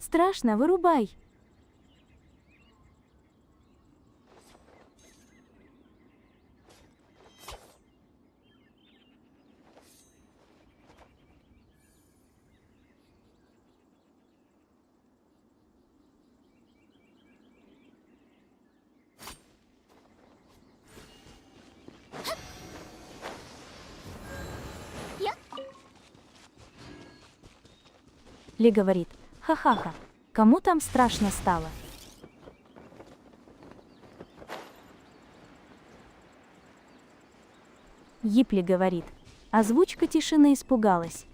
Страшно, вырубай. Ли говорит: ха-ха-ха, кому там страшно стало? Йипли говорит: озвучка тишины испугалась.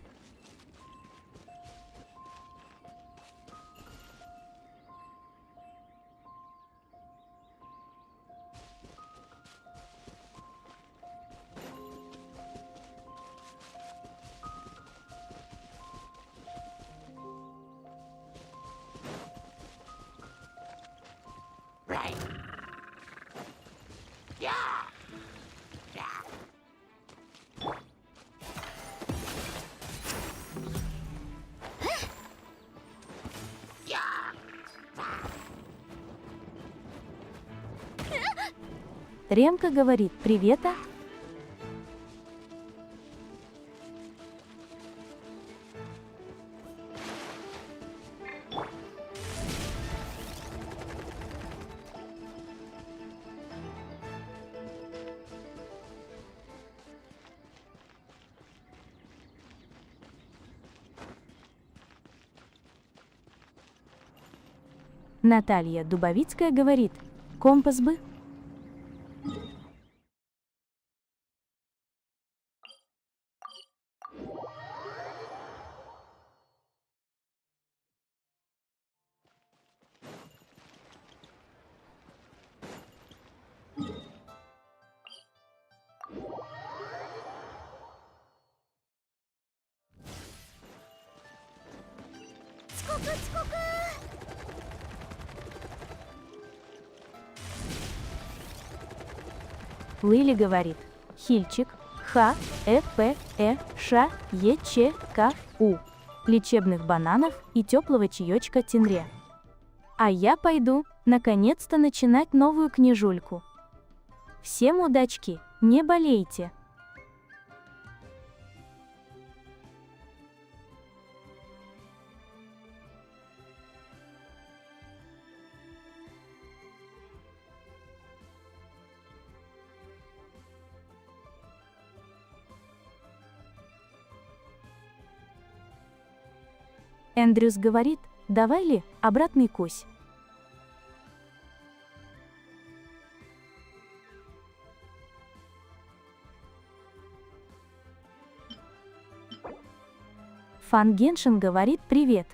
Ремка говорит: привета. Наталья Дубовицкая говорит: компас бы. Лили говорит: хильчик, ха, п, ш, ч, к, у. Лечебных бананов и теплого чаечка Тинре. А я пойду, наконец-то, начинать новую книжульку. Всем удачки, не болейте. Эндрюс говорит: давай ли, обратный кусь. Фан Геншин говорит: привет.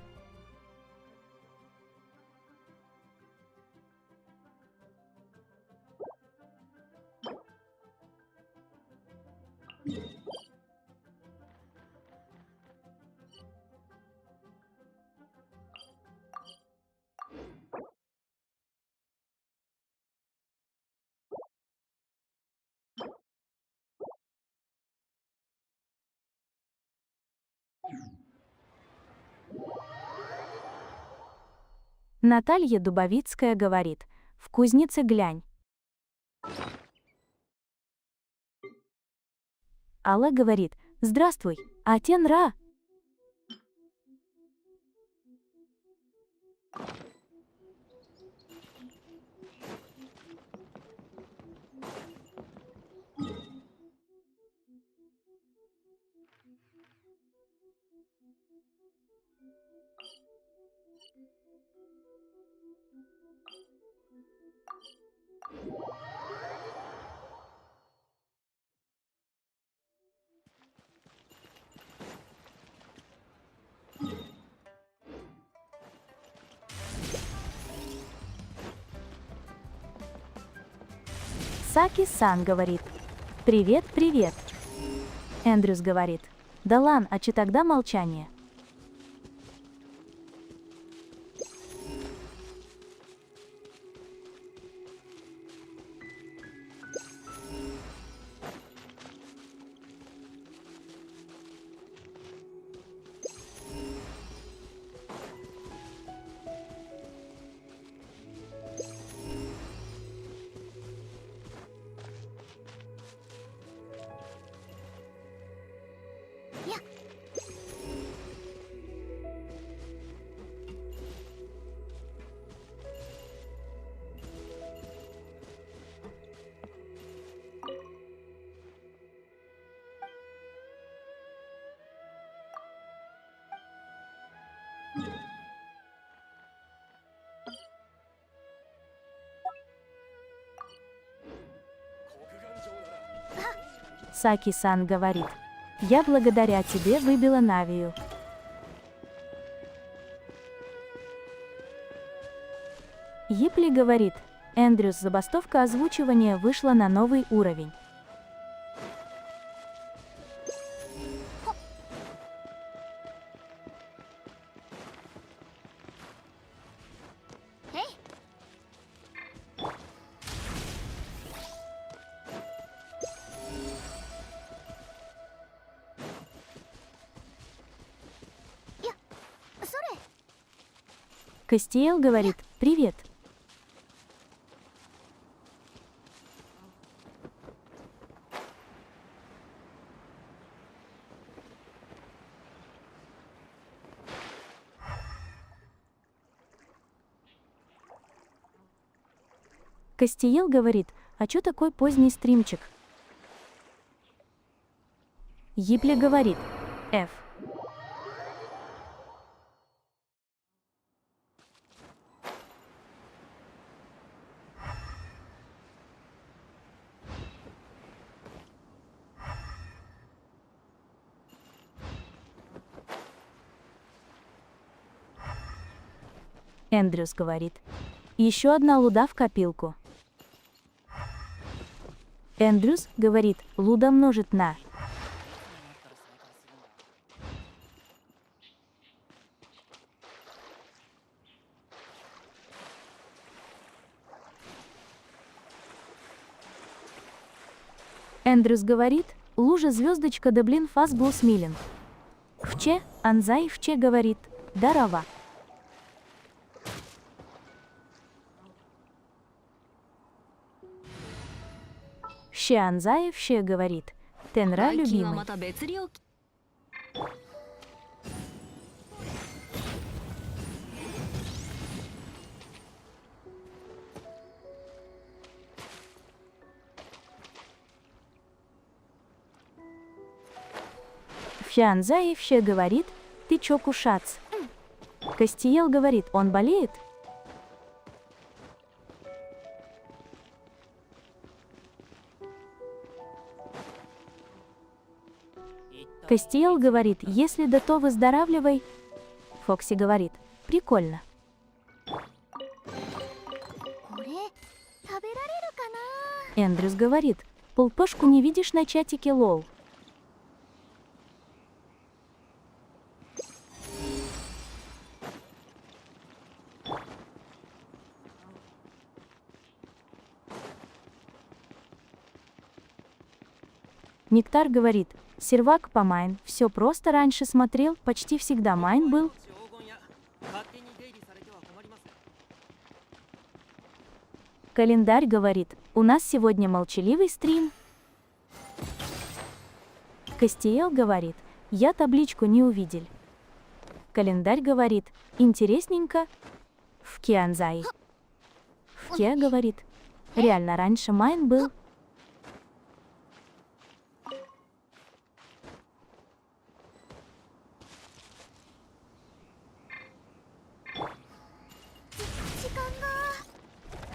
Наталья Дубовицкая говорит: в кузнице глянь. Алла говорит: здравствуй, Атен Ра. Саки-сан говорит: привет, привет. Эндрюс говорит: да лан, а че тогда молчание? Саки-сан говорит. Я благодаря тебе выбила Навию. Йипли говорит. Эндрюс, забастовка озвучивания вышла на новый уровень. Кастиэл говорит. Привет. Кастиэл говорит, а чё такой поздний стримчик? Йипли говорит, F. Эндрюс говорит, еще одна луда в копилку. Эндрюс говорит, луда множит на. Эндрюс говорит, лужа звездочка да блин фас был смилен. Вче, Анзай вче говорит, дарова. Вще Анзай вще говорит, Тенра любимый. Фианзаи вще говорит, ты чё кушац? Кастиел говорит, он болеет? Кастиел говорит, если да то выздоравливай. Фокси говорит, прикольно. Эндрюс говорит, полпешку не видишь на чатике лол. Нектар говорит, сервак по майн, все просто раньше смотрел, почти всегда майн был. Календарь говорит, у нас сегодня молчаливый стрим. Кастиэл говорит, я табличку не увидел. Календарь говорит, интересненько. В Кианзай. В Ке говорит, реально раньше майн был.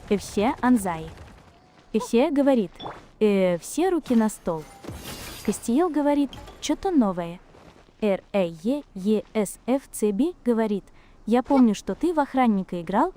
И все Анзай. И все говорит, все руки на стол. Кастиел говорит, что-то новое. RAEESFCB говорит, я помню, что ты в охранника играл.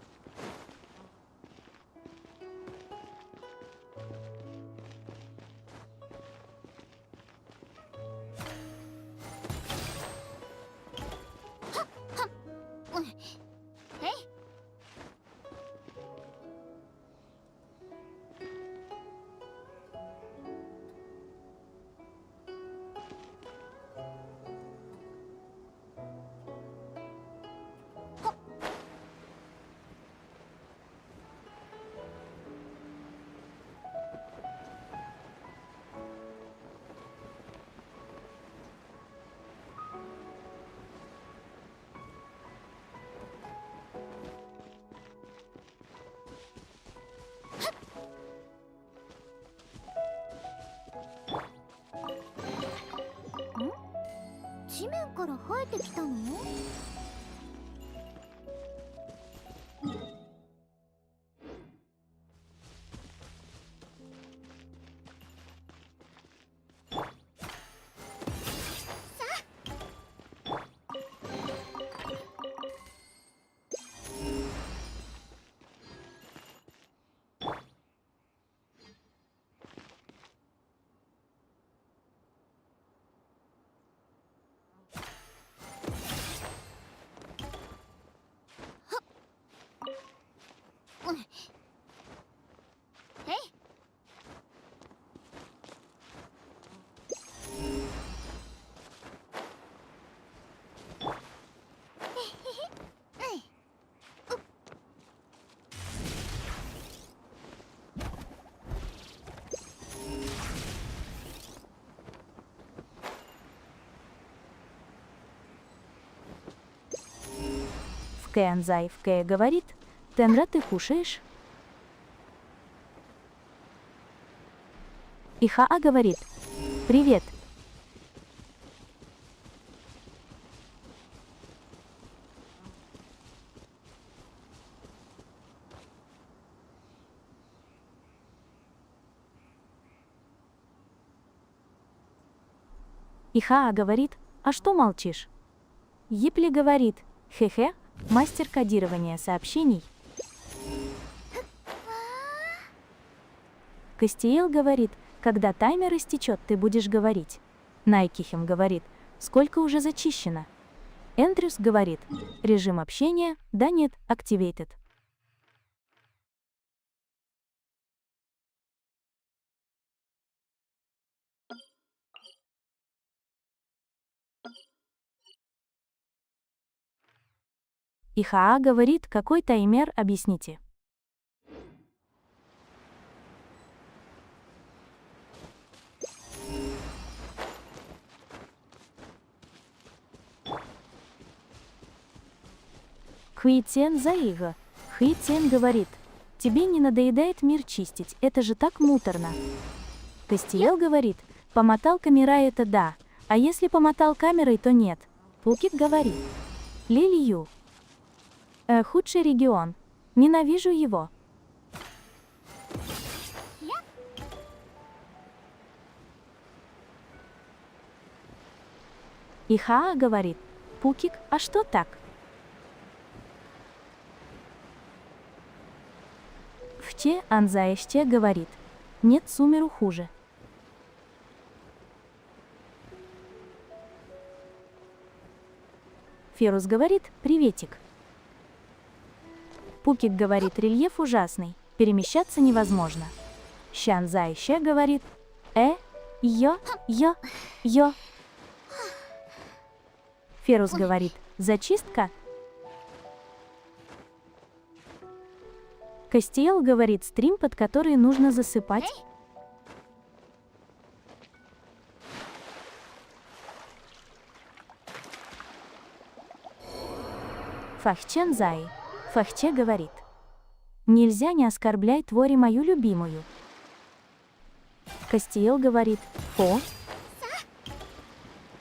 Анзай говорит, Тенра, ты кушаешь? И Хаа говорит, привет. И Хаа говорит, а что молчишь? Ипли говорит, хе-хе, мастер кодирования сообщений. Кастиэл говорит, когда таймер истечет, ты будешь говорить. Найкихем говорит, сколько уже зачищено. Эндрюс говорит, режим общения, да нет, activated. И Хаа говорит, какой таймер, объясните. Хуитен Заига. Хуитен говорит, тебе не надоедает мир чистить, это же так муторно. Кастиэл говорит, помотал камерой это да, а если помотал камерой, то нет. Пукит говорит, Лилью. Худший регион. Ненавижу его. И Хаа говорит, Пукик, а что так? Вче Анзаешче говорит, нет, Сумеру хуже. Ферус говорит, приветик. Пукик говорит, рельеф ужасный, перемещаться невозможно. Щанзаище говорит, йо. Ферус говорит, зачистка. Кастиэл говорит, стрим, под который нужно засыпать. Фахчен Зай. Фахче говорит, нельзя не оскорблять твори мою любимую. Кастиэл говорит, о.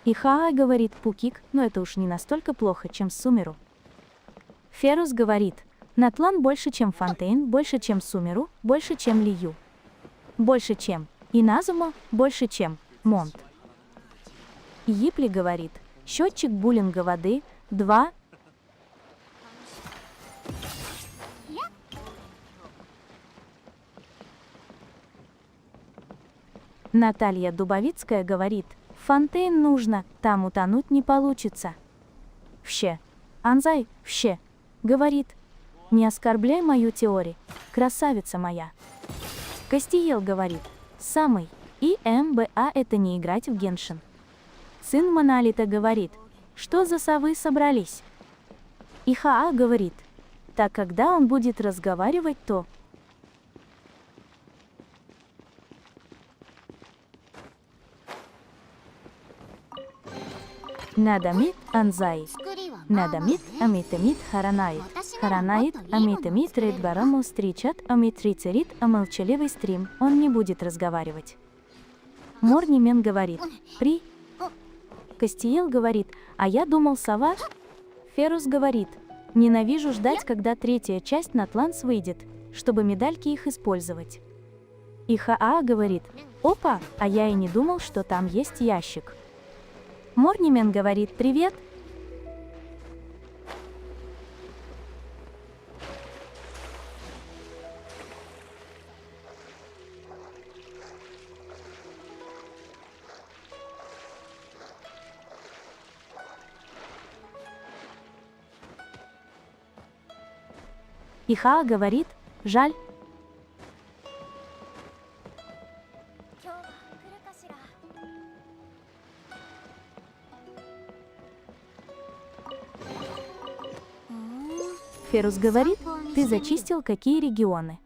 И Хаа говорит, Пукик, но это уж не настолько плохо, чем Сумеру. Ферус говорит, Натлан больше, чем Фонтейн, больше, чем Сумеру, больше, чем Лию. Больше, чем Иназума, больше, чем Монт. Ипли говорит, счетчик буллинга воды 2. Наталья Дубовицкая говорит, Фонтейн нужно, там утонуть не получится. Вще. Анзай, вще. Говорит, не оскорбляй мою теорию, красавица моя. Кастиэл говорит, самый, и МБА это не играть в Геншин. Сын Монолита говорит, что за совы собрались? И Хаа говорит, так когда он будет разговаривать, то... Надамит Анзай. Надамит Амитамит Харанаит. Харанаит Амитамит Рейдбараму встречат Амитрицерит, а молчаливый стрим, он не будет разговаривать. Морнимен говорит, при... Кастиэл говорит, а я думал сова. Ферус говорит, ненавижу ждать, когда третья часть Натланс выйдет, чтобы медальки их использовать. И Хаа говорит, опа, а я и не думал, что там есть ящик. Морнимен говорит, привет. И Хаа говорит, Жаль. Ферус говорит, ты зачистил какие регионы?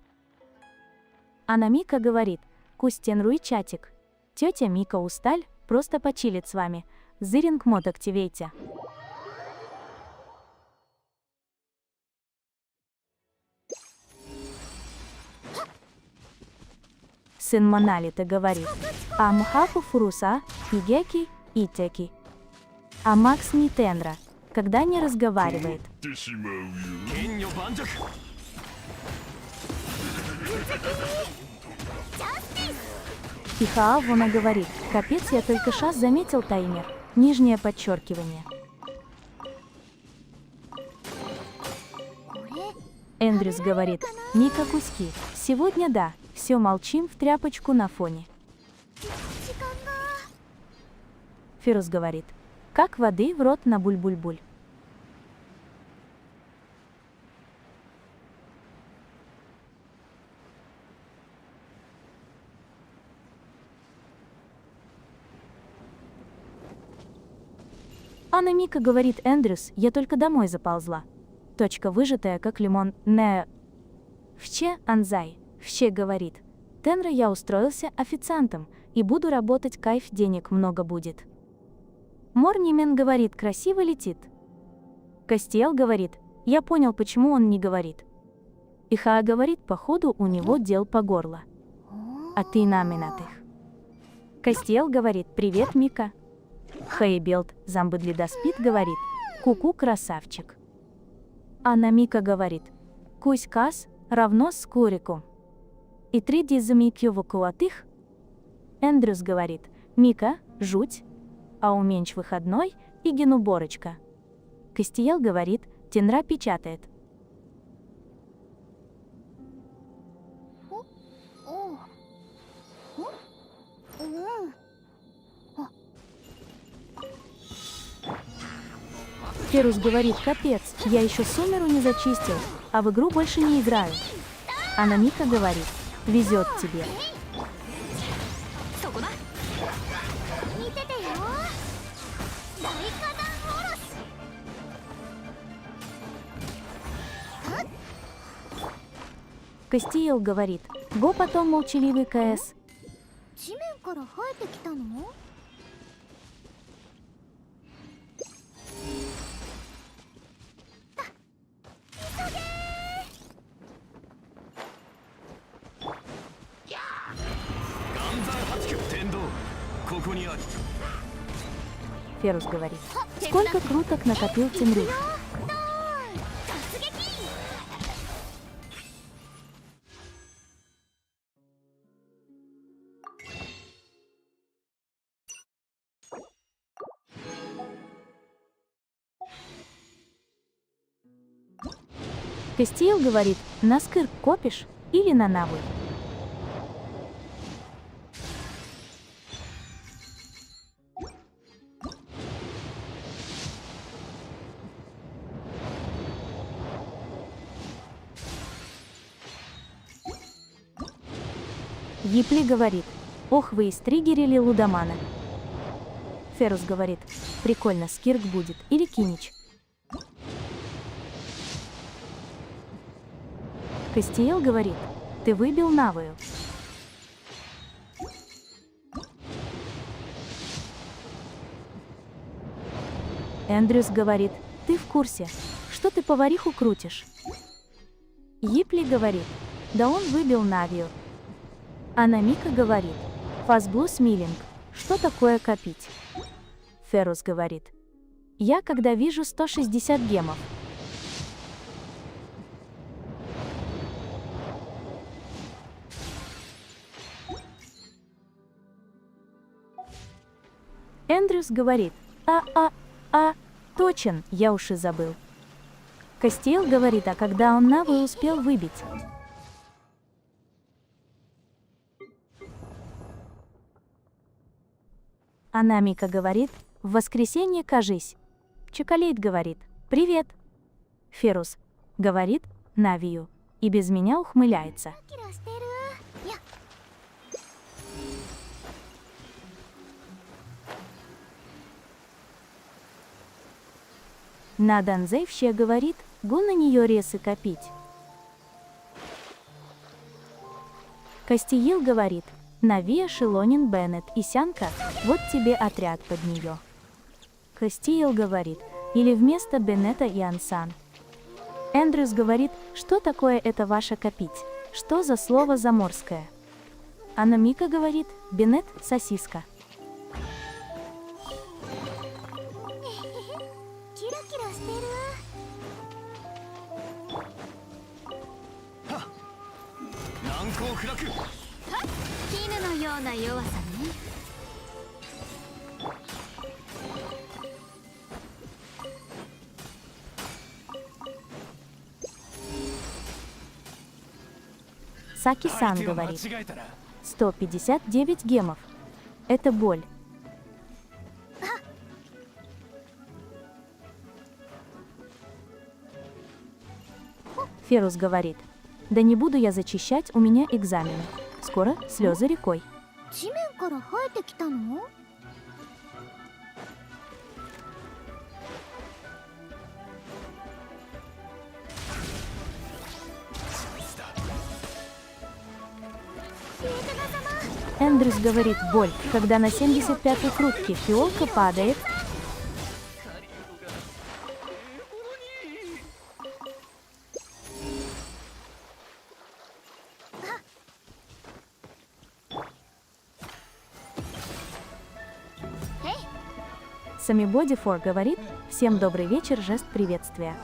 Анна Мика говорит, Кустенруй чатик. Тетя Мика усталь, просто почилит с вами. Зыринг мод активейте. Сын Моналита говорит, Амхаку фуруса, игеки, итеки. А Макс Нитендра, когда не разговаривает. И Хаавона говорит, капец, я только сейчас заметил таймер, нижнее подчеркивание. Эндрюс говорит, Мика куски, сегодня да, все молчим в тряпочку на фоне. Ферус говорит, как воды в рот на буль-буль-буль. Анна Мика говорит, Эндрюс, я только домой заползла. Точка выжатая, как лимон, не... Вче, Анзай, Вче говорит, Тенра я устроился официантом, и буду работать, кайф, денег много будет. Морнимен говорит, красиво летит. Кастиел говорит, я понял, почему он не говорит. Ихаа говорит, походу у него дел по горло. А ты наминатых. Кастиел говорит, привет, Мика. Хейбелт, Замбыдлидоспит говорит, ку-ку, красавчик. Анна Мика говорит, кусь-кас равно с курику. И 3D замикю вакуатых. Эндрюс говорит, Мика, жуть, а уменьш выходной и генуборочка. Кастиел говорит, Тенра печатает. Ферус говорит, капец, я еще Сумеру не зачистил, а в игру больше не играю. Анна Мика говорит, везет тебе. Кастиел говорит, го потом молчаливый КС. Ферус говорит, сколько круток накопил Тенрих. Кастиел говорит, на скырк копишь или на навы? Епли говорит, ох вы истригерили лудомана. Ферус говорит, прикольно, скирк будет или кинич. Кастиел говорит, ты выбил навою. Эндрюс говорит, ты в курсе, что ты повариху крутишь? Ипли говорит, да он выбил навию. Анна Мика говорит, фазблу смилинг, что такое копить? Ферус говорит, я когда вижу 160 гемов. Эндрюс говорит, точен, я уж и забыл. Кастиел говорит, а когда он навы успел выбить? Анна Мика говорит, в воскресенье кажись. Чоколейт говорит, привет. Ферус говорит, навию. и без меня ухмыляется. キラしてる。いや、 Наданзей все говорит, гу на нее ресы копить. Костиил говорит, Навия Шилонин Беннет и Сянка, вот тебе отряд под нее. Костиил говорит, или вместо Беннета и Ансан. Эндрюс говорит, что такое это ваше копить, что за слово заморское. Анамика говорит, Беннет – сосиска. キラキラしてる。難攻不落。絹のような弱さね。 Саки-сан говорит, 159 гемов. Это боль. Ферус говорит, да не буду я зачищать, у меня экзамены. Скоро слезы рекой. 地面から生えてきたの？ Эндрюс говорит, боль, когда на 75-й крутке фиолка падает. Самибоди Фор говорит, всем добрый вечер, жест приветствия.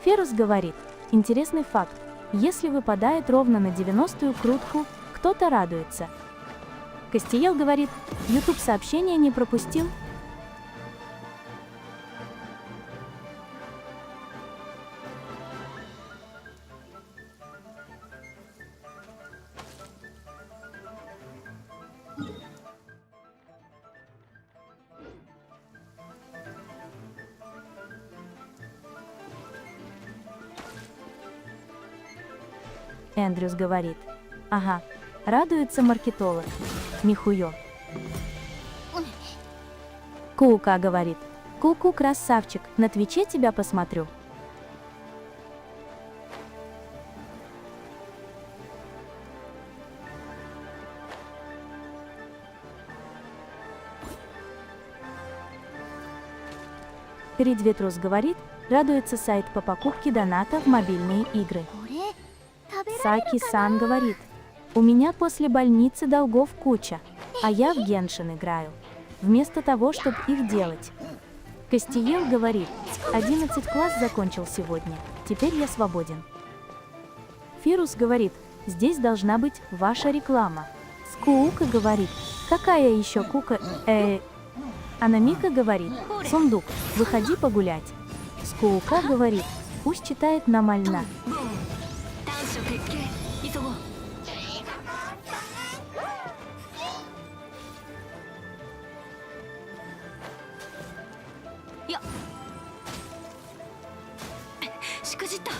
Ферус говорит, интересный факт, если выпадает ровно на 90-ю крутку, кто-то радуется. Костиел говорит, YouTube сообщение не пропустил. Эндрюс говорит, ага, радуется маркетолог. Нихуё. Кука говорит, Куку красавчик, на Твиче тебя посмотрю. Передветрус говорит, радуется сайт по покупке доната в мобильные игры. これ食べられるかな？ Саки-сан говорит, у меня после больницы долгов куча, а я в Геншин играю, вместо того, чтобы их делать. Костиел говорит, 11 класс закончил сегодня, теперь я свободен. Фирус говорит, здесь должна быть ваша реклама. Скуука говорит, какая еще кука, Анамика говорит, сундук, выходи погулять. Скуука говорит, пусть читает нормально. 短所決定。急ごう。 いや、しくじった。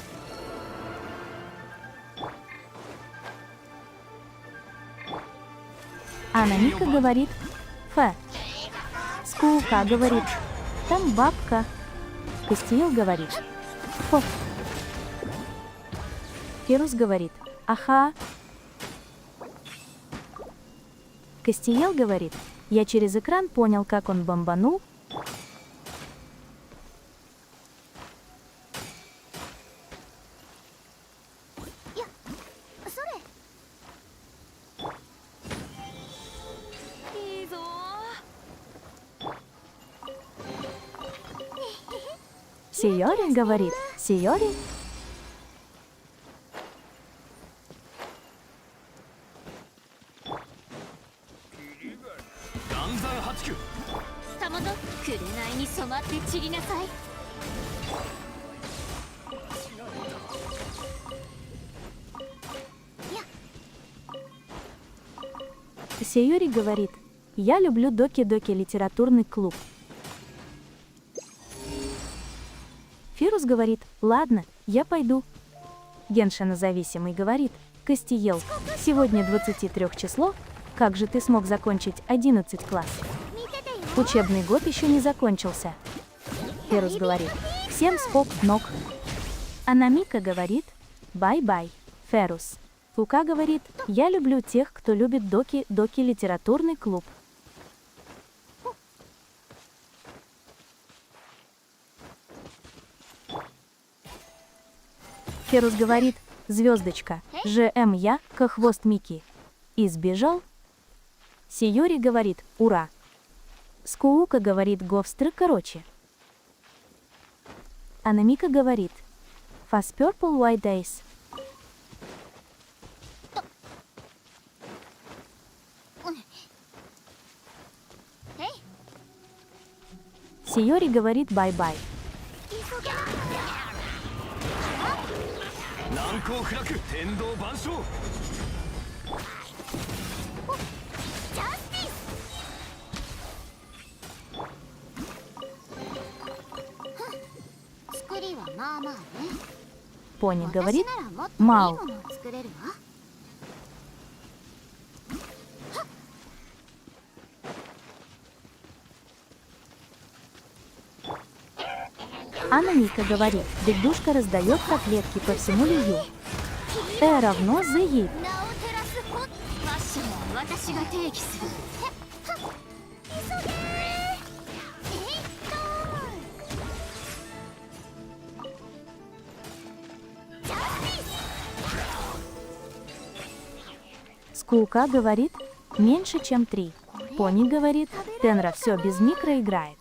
Анамика говорит, Ф. Скуука говорит, там бабка. Костиел говорит, Фу. Ферус говорит, аха. Костиел говорит, я через экран понял, как он бомбанул. Сиори говорит, Сиори. つくさまの紅に染まって散りなさい。 Сеюри говорит, я люблю Доки-Доки литературный клуб. Фирус говорит, ладно, я пойду. Геншина зависимый говорит, Костиел, сегодня 23 число, как же ты смог закончить 11 класс? Учебный год еще не закончился. Фирус говорит, всем спок ног. Анамика говорит, бай-бай, Ферус. Лука говорит, я люблю тех, кто любит Доки-Доки литературный клуб. Ферус говорит, звездочка, ЖМ я, хвост Мики. И сбежал. Сиюри говорит, ура. Скуука говорит, говстры короче. Анамика говорит, Fast Purple White Days. Сиюри говорит, бай-бай. 難攻不落天道万象作りはまあまあね。 Пони говорит, 私ならもっといい Мау. ものを作れるわ。 Анамика говорит, бегдушка раздает таблетки по всему лью. равно ZE. 名を照らすファッションは私が定義する。急げー。Скука говорит, меньше чем 3. Пони говорит, Тенра все без микро играет.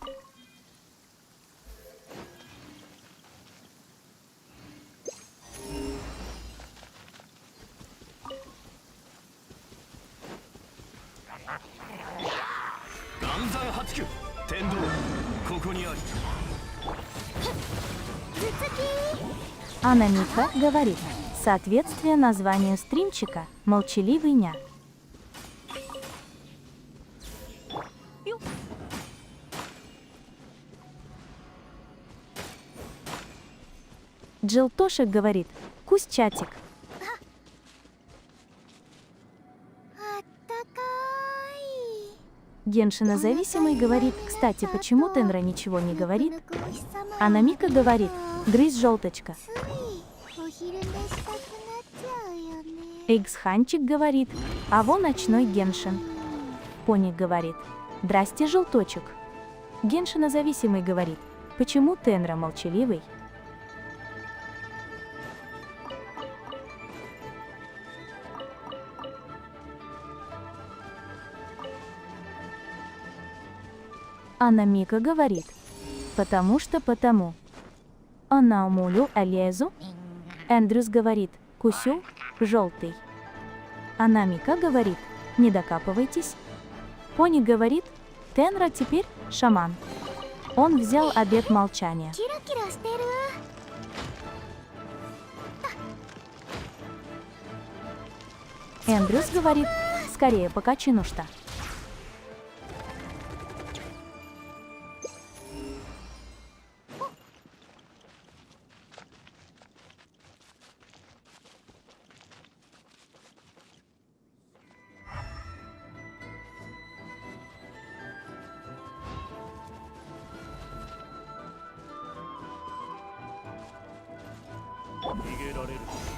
Анамика говорит, соответствие названию стримчика «Молчаливый ня». Джилтошек говорит, кусь-чатик. あったかい。 Геншина зависимый говорит, кстати, почему Тенра ничего не говорит? Анамика говорит, грызь желточка. ついお昼寝したくなっちゃうよね。 Эйксханчик говорит, а вон ночной Геншин. Пони говорит, здрасте, желточек. Геншина зависимый говорит, почему Тенра молчаливый? Анамика говорит, потому что потому. Анаумулю Алезу. Эндрюс говорит, кусю, желтый. Анамика говорит, не докапывайтесь. Пони говорит, Тенра теперь шаман. Он взял обет молчания. キラキラしてる。 Эндрюс говорит, скорее покачи ну что.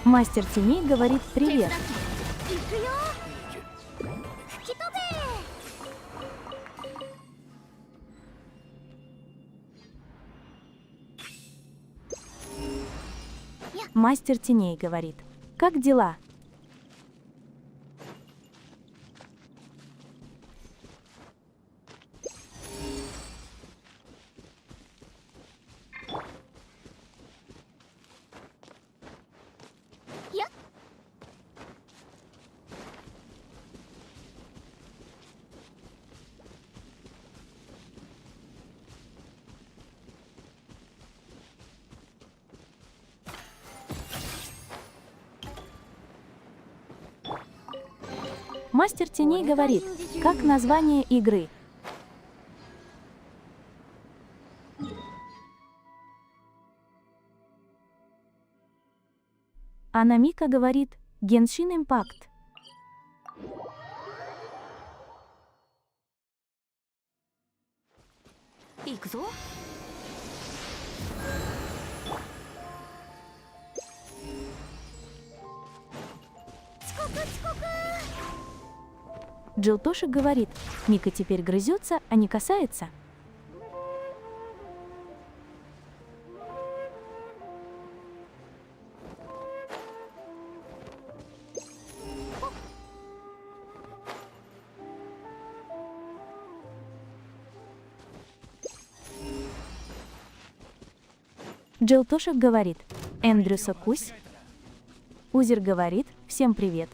Мастер теней говорит привет. 行くよ。吹き飛べ。 Мастер теней говорит, как дела? Мастер теней говорит, как название игры. Анамика говорит, Genshin Impact. Джилтошек говорит, Мика теперь грызется, а не касается. Джилтошек говорит, Эндрюса кусь. Узер говорит, всем привет.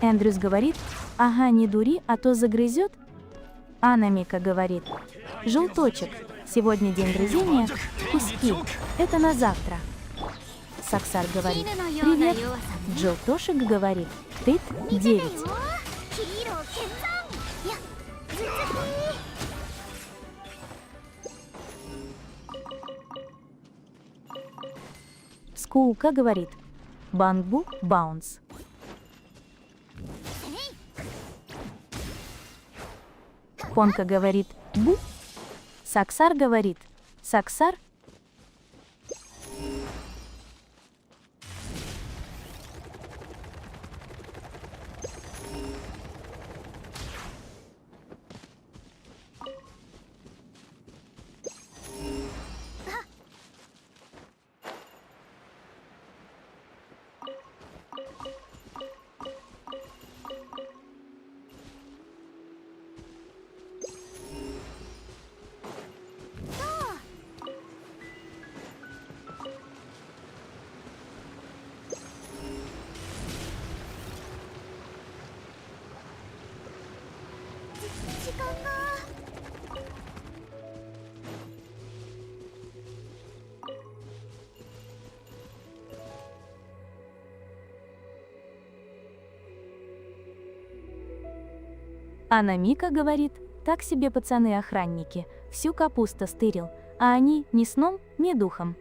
Эндрюс говорит, ага, не дури, а то загрызет. Анамика говорит, желточек, сегодня день грызения, куски, это на завтра. Саксар говорит, привет. Джилтошек говорит, тыт 9. Скуука говорит, бангбу баунс. Понка говорит, бу. Саксар говорит, саксар. Анамика говорит, так себе пацаны-охранники, всю капусту стырил, а они ни сном, ни духом.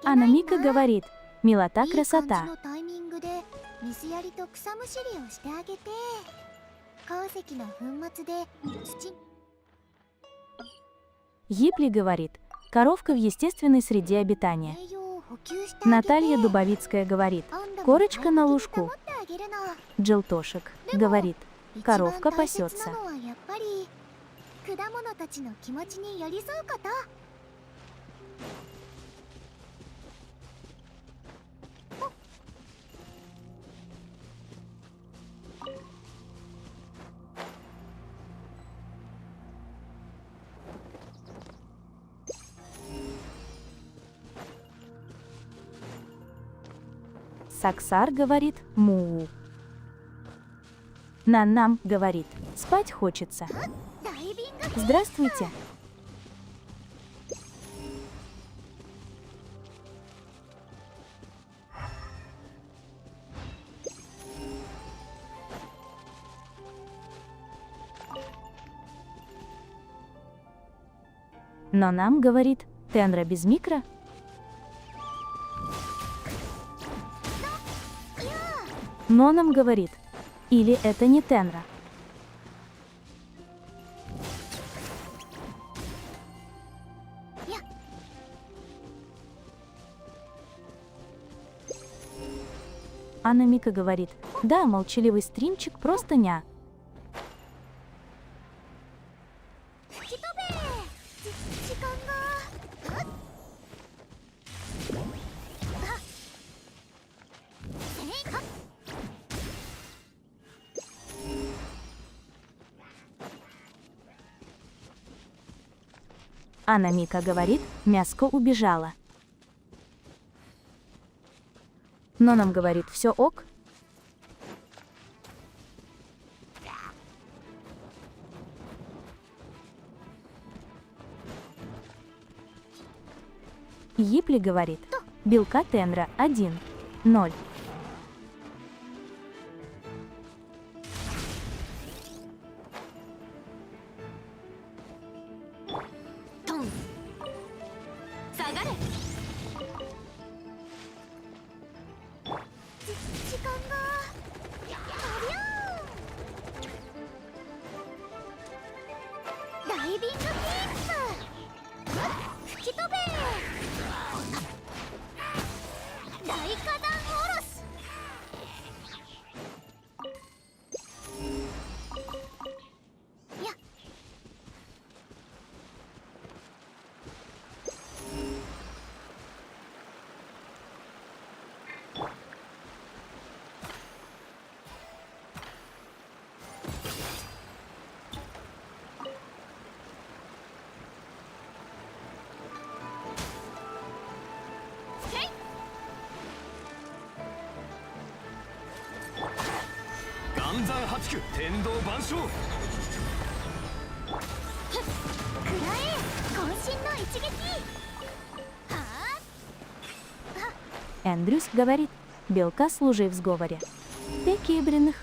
Анамика говорит, милота, красота. Гипли говорит, коровка в естественной среде обитания. Наталья Дубовицкая говорит, корочка на лужку. Джилтошек говорит, коровка пасется. Саксар говорит, му. Нанам говорит, спать хочется. Здравствуйте. Но нам говорит, Тенра без микро. Но нам говорит, или это не Тенра. Анамика говорит, да, молчаливый стримчик просто ня. Анамика говорит, мяско убежала. Но нам говорит, все ок. Йипли говорит. Белка Тенра 1. 0.トン下がれ時間がありゃーダイビングキック吹き飛べ大火弾おろすやっ岩山八九天道万象くらえ渾身の一撃はあЭндрюс говорит. Белка, служи в сговоре. Ты кибренных.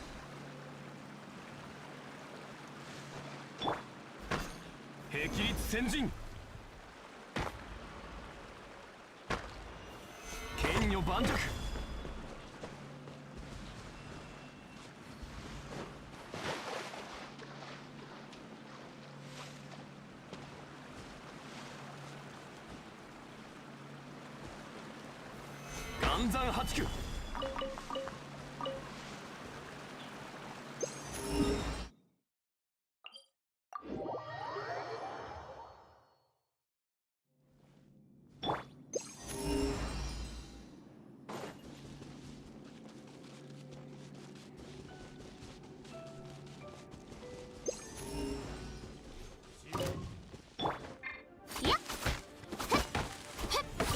霹靂先陣剣女盤石岩山八九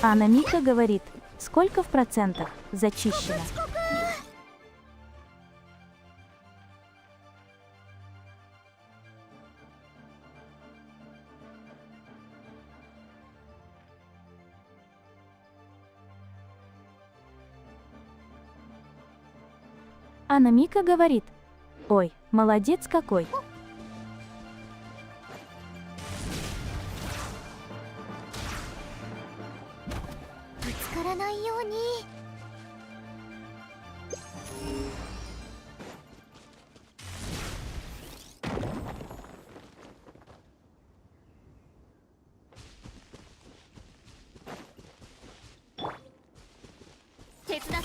Анна Мика говорит. Сколько в процентах зачищено? Анна Мика говорит. Ой, молодец какой. ぶつからないように手伝ってはっ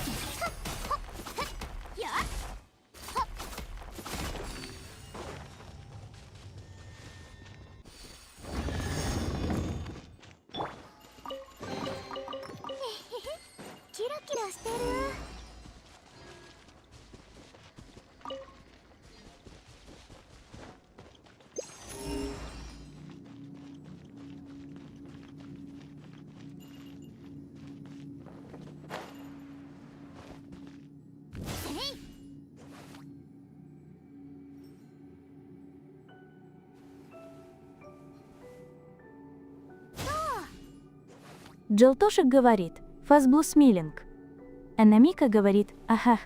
ほっへっやっはっキラキラしてるえい Джилтошек говорит. Фазблусмилинг. Анна Мика говорит. Ага.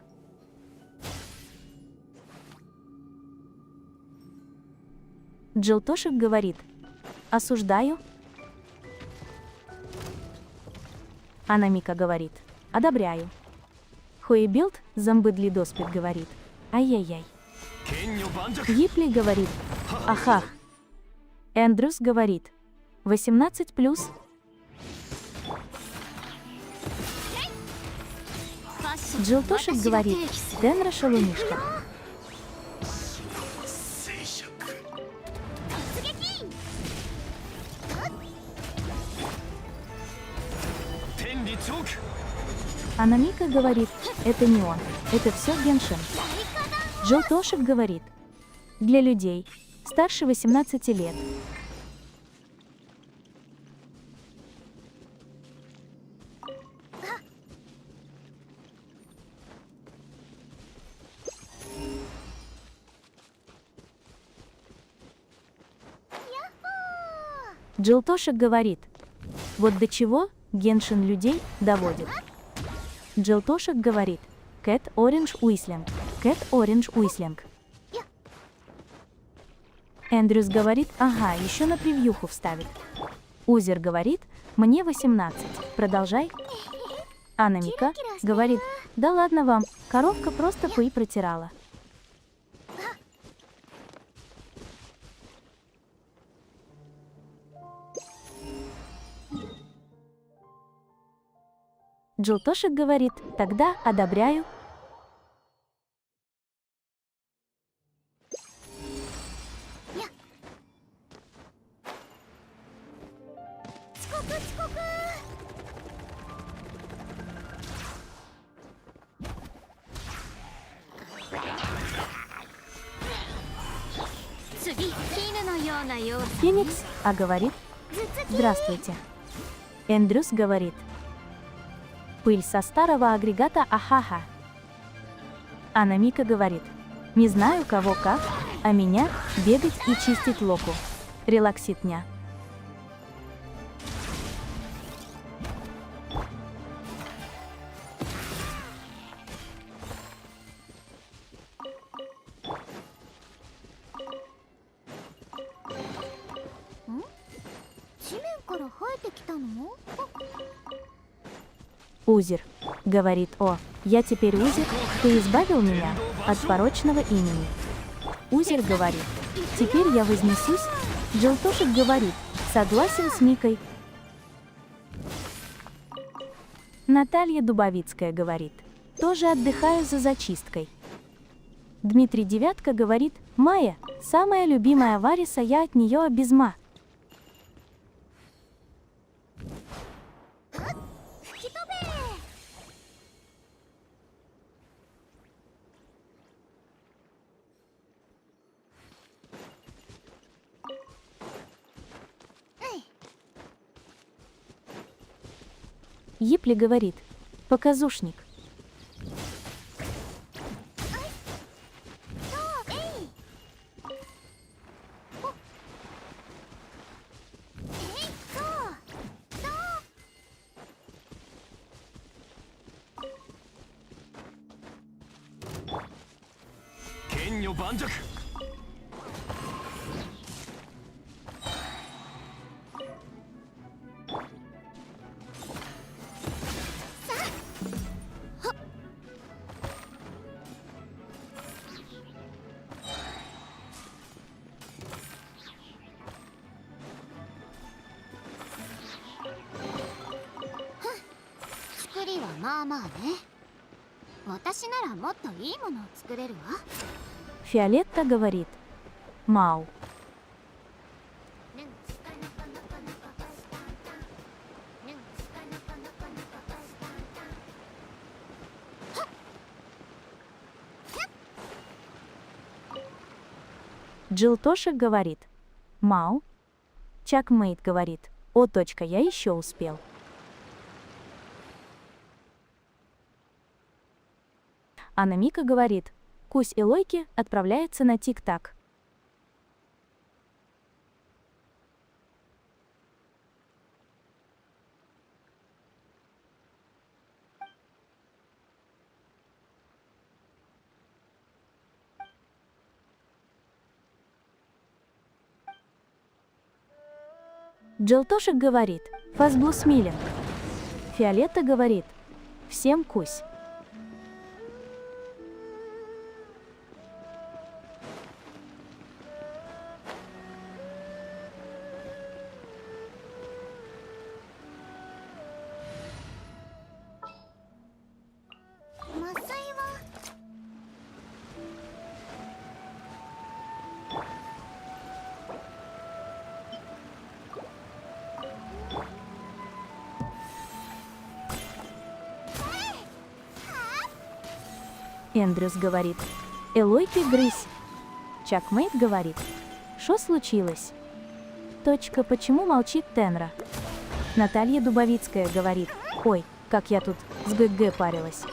Джилтошек говорит. Осуждаю. Анна Мика говорит. Одобряю. Хуебилд, Замбыдли Доспит говорит. Ай-яй-яй. 剣女盤石 Йипли говорит. Ахах. Эндрюс говорит. 18+. Джилтошек говорит. Денра шалунишка. 突撃 天理チョーク Анна Мика говорит. Это не он. Это все Геншин. 大火弾 Джилтошек говорит. Для людей. Старше 18 лет. Джилтошек говорит. Вот до чего Геншин людей доводит. Джилтошек говорит Cat Orange Whistling. Cat Orange Whistling. Эндрюс говорит, ага, еще на превьюху вставит. Узер говорит, мне 18. Продолжай. Анамика говорит, да ладно вам, коровка просто пыль протирала. Джилтошек говорит, тогда одобряю. Феникс, а говорит, здравствуйте. Эндрюс говорит, пыль со старого агрегата ахаха. Анамика говорит, не знаю кого как, а меня бегать и чистить локу. Релакситня. Узер говорит, о, я теперь Узер, ты избавил меня от порочного имени. Узер говорит, теперь я вознесусь. Джилтошек говорит, согласен с Микой. Наталья Дубовицкая говорит, тоже отдыхаю за зачисткой. Дмитрий Девятка говорит, Майя, самая любимая Вариса, я от нее обезма. Ипли говорит, показушник. Кеннё Банджак. Фиолетта говорит, Мау. Джилтошек говорит, Мау. Чакмейт говорит, о, точка, я еще успел. Анамика говорит, Кусь и Лойки отправляются на тик-так. Джилтошек говорит, Фазблус Милинг. Фиолетта говорит, всем Кусь. Эндрюс говорит, Элойки грызь. Чакмейт говорит, что случилось? Точка, почему молчит Тенра? Наталья Дубовицкая говорит, ой, как я тут с ГГ парилась.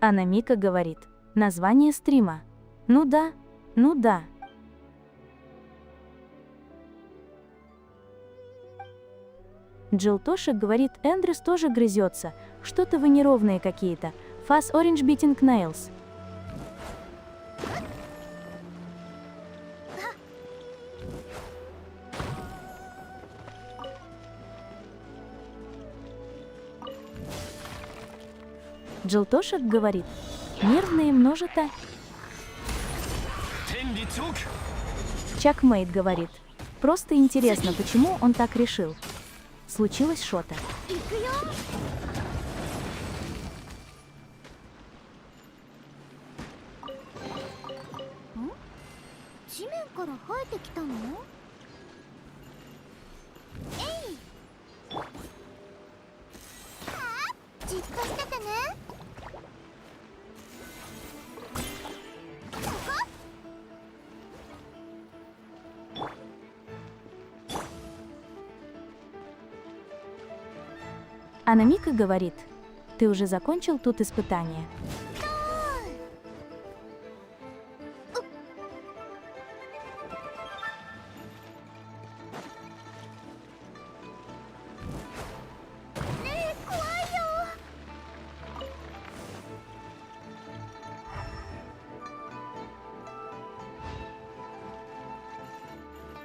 А Намика говорит, название стрима. Ну да, ну да. Джилтошек говорит, Эндрюс тоже грызется. Что-то вы неровные какие-то. Fast Orange Beating Nails. Джилтошек говорит, нервные множито. 天理チョーク Чакмейт говорит, просто интересно, почему он так решил. Случилось что-то. 行くよ。ん？地面から生えてきたの？えい。じっとしててね。ここ？ А Намика говорит, ты уже закончил тут испытание.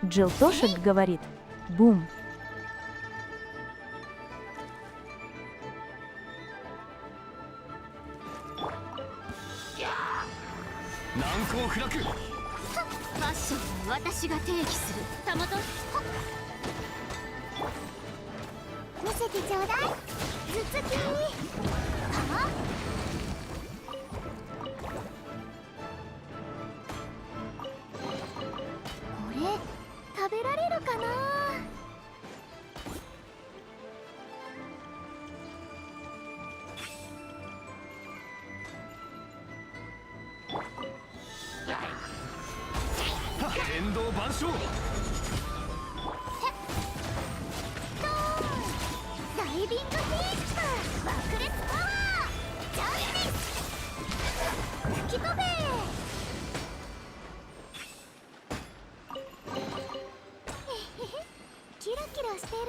Джилтошек говорит, бум. 難攻不落ファッションは私が提起する。たまと見せてちょうだい。頭突き。あ？これ食べられるかな。遠藤万象ダイビングフィースト爆裂パワージャスティス吹き飛べ。キラキラしてる。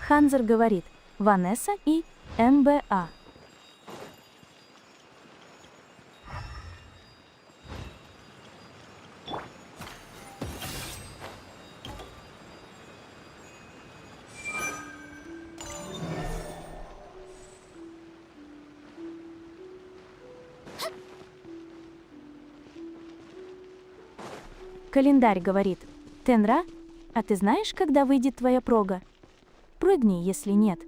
Ханзер говорит, Ванесса и МБА. Календарь говорит, Тенра, а ты знаешь, когда выйдет твоя прога? Прыгни, если нет.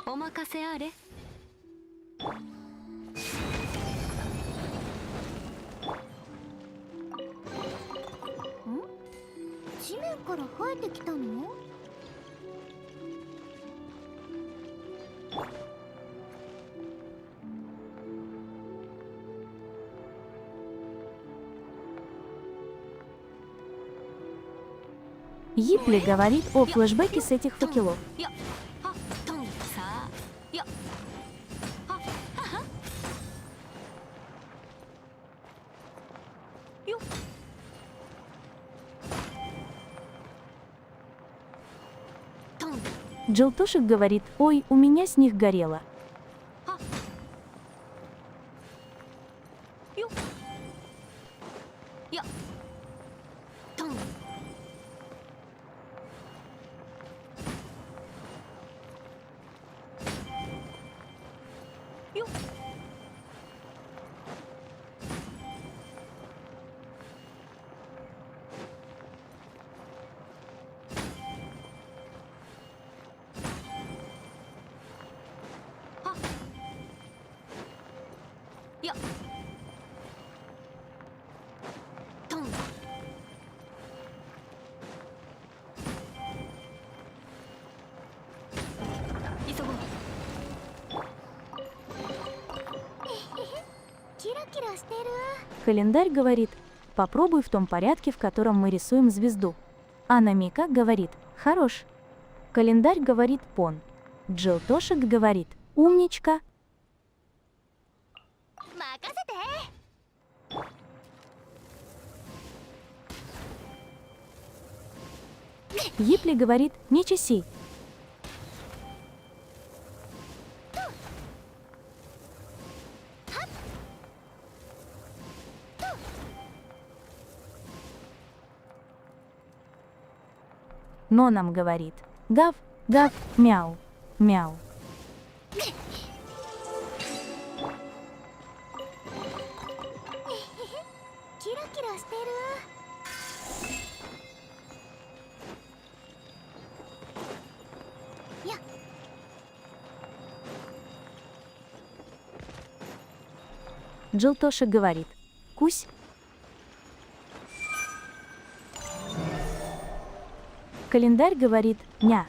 М? 地面から生えてきたの？Йипли говорит о флешбеке с этих факелов. やはトンさあやはははよトン Джилтошек говорит, ой, у меня с них горело. はよやトンよやトン急ごうキラキラしてる Календарь говорит, попробуй в том порядке, в котором мы рисуем звезду. А Намика говорит, хорош. Календарь говорит, пон. Джилл Тошек говорит, умничка. 任せて Йипли говорит, не часи. Но нам говорит, гав, гав, мяу, мяу. キラキラしてる Джилл Тошек говорит, кусь. Календарь говорит, ня.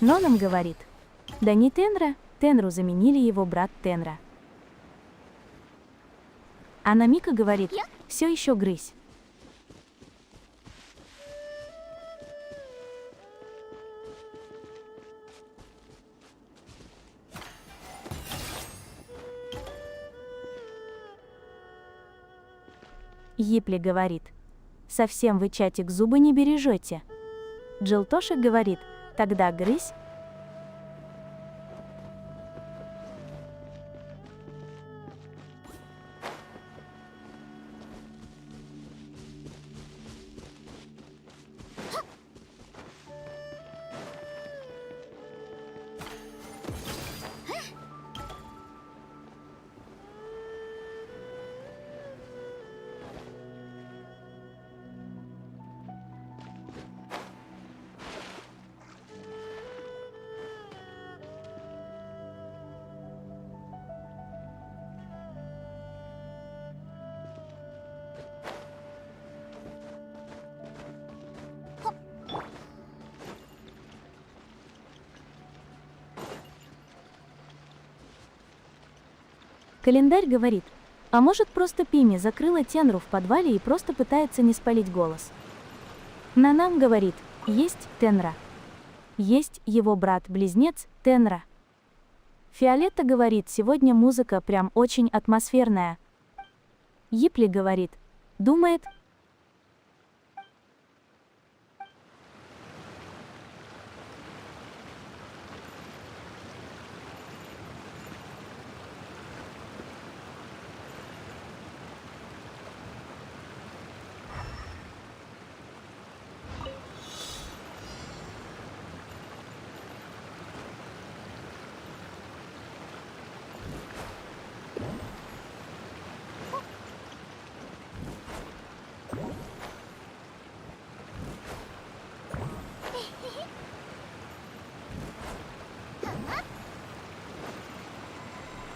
Но нам говорит, да не Тенра, Тенру заменили его брат Тенра. А Намика говорит, все еще грызь. Йипли говорит, совсем вы чатик зубы не бережете. Джилл Тошек говорит, тогда грызь. Календарь говорит, а может просто Пими закрыла Тенру в подвале и просто пытается не спалить голос. Нанам говорит, есть Тенра. Есть его брат-близнец Тенра. Фиолетта говорит, сегодня музыка прям очень атмосферная. Йипли говорит, думает,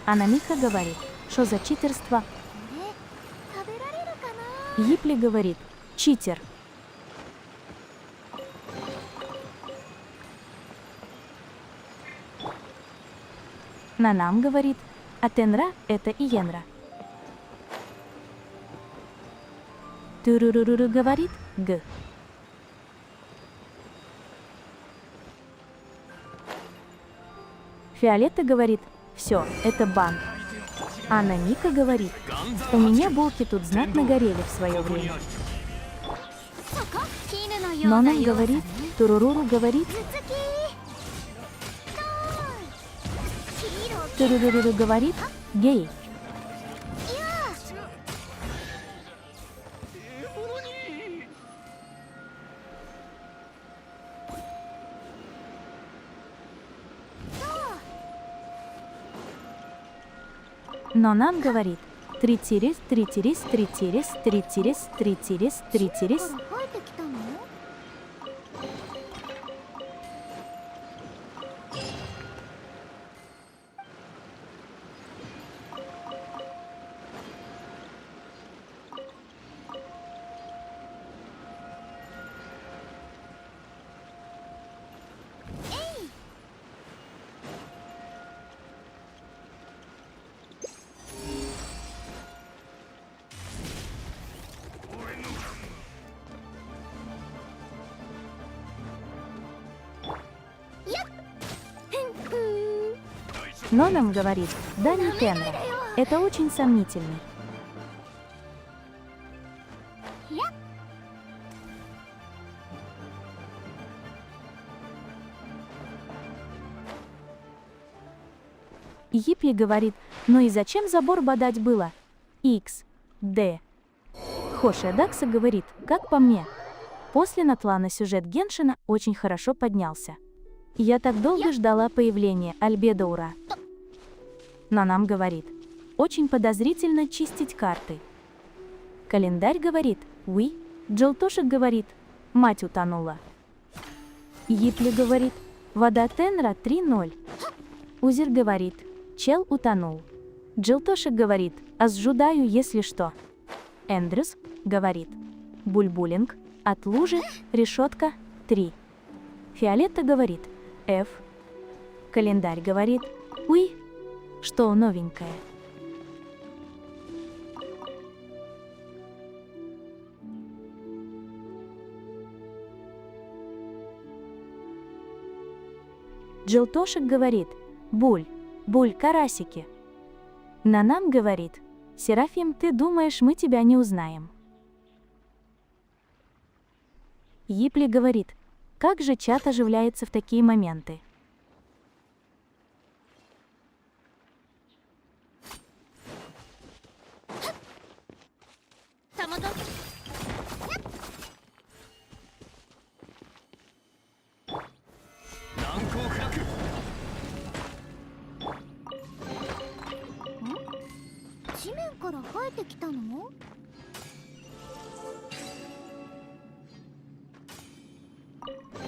а Намика говорит, что за читерство? これ食べられるかな Йипли говорит, читер. Нанам говорит, а Тенра это Иенра. Туруруру говорит, г. Фиолетта говорит, все, это бан. А Намика говорит, у меня булки тут знатно горели в свое время. そこ絹のよう Но な нам 弱さ говорит, ね Туруруру говорит, 頭突きドーンヒーロー Туруруру говорит, гей. Но нам говорит, тритирис, тритирис, тритирис, тритирис, тритирис, тритирис. これ生えてきたの Фиолетта Но нам говорит, да не Тенра. Это очень сомнительный. Ипли говорит, ну и зачем забор бодать было? X, D. Хоши Дакса говорит, как по мне. После Натлана сюжет Геншина очень хорошо поднялся. Я так долго ждала появления Альбедоура. Нанам говорит, очень подозрительно чистить карты. Календарь говорит, уи. Джилтошек говорит, мать утонула. Ипли говорит, вода Тенра 3-0. Узир говорит, чел утонул. Джилтошек говорит, азжудаю, если что. Эндрюс говорит, бульбулинг, от лужи, решетка, 3. Фиолетта говорит, F. Календарь говорит, уи, что новенькое. Джилтошек говорит, буль, карасики. Нанам говорит, Серафим, ты думаешь, мы тебя не узнаем. Ипли говорит, как же чат оживляется в такие моменты.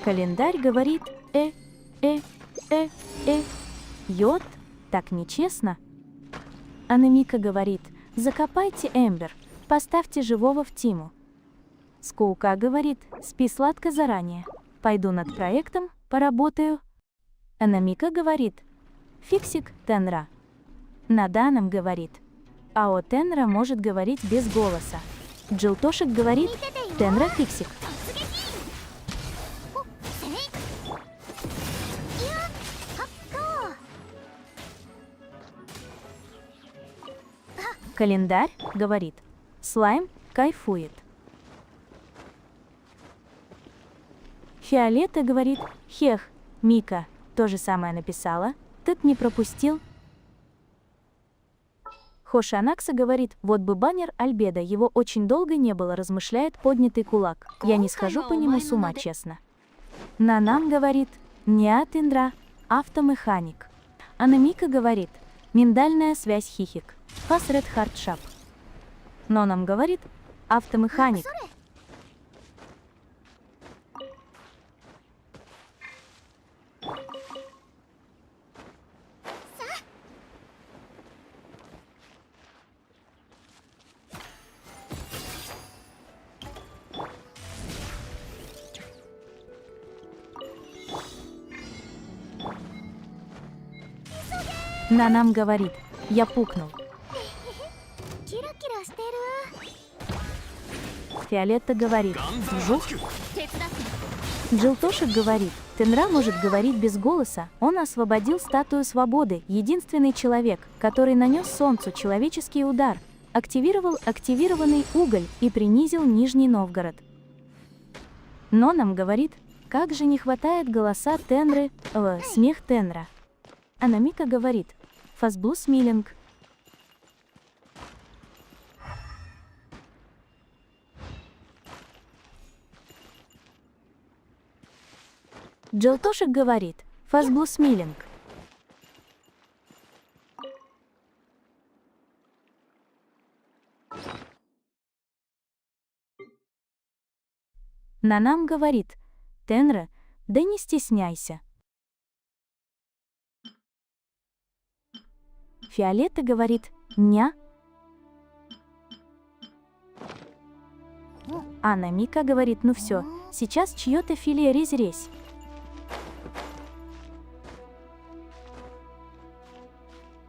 Календарь говорит, йод, так нечестно. Анемика говорит, закопайте Эмбер, поставьте живого в Тиму. Скоука говорит, спи сладко заранее, пойду над проектом, поработаю. Анемика говорит, фиксик Тенра. Наданам говорит, Ао Тенра может говорить без голоса. Джилтошек говорит, Тенра фиксик. Календарь говорит, слайм кайфует. Фиолетта говорит, хех, Мика, то же самое написала, так не пропустил. Хошанакса говорит, вот бы баннер Альбеда, его очень долго не было, размышляет поднятый кулак. Я не схожу по нему с ума, честно. Нанам говорит, неат Индра, автомеханик. Анемика говорит, миндальная связь хихик. Фасред хардшап. Но нам говорит, автомеханик. Нанам говорит, я пукнул. Фиолетта говорит, вжух. Джилтошек говорит, Тенра может говорить без голоса, он освободил статую свободы, единственный человек, который нанес солнцу человеческий удар, активировал активированный уголь и принизил Нижний Новгород. Но нам говорит, как же не хватает голоса Тенры, смех Тенра. Анемика говорит, фазблу смилинг. Джилтошек говорит, фазблу смилинг. Нанам говорит, Тенра, да не стесняйся. Фиолетта говорит, ня. Анемика говорит, ну все, сейчас чьё-то филе резь-резь.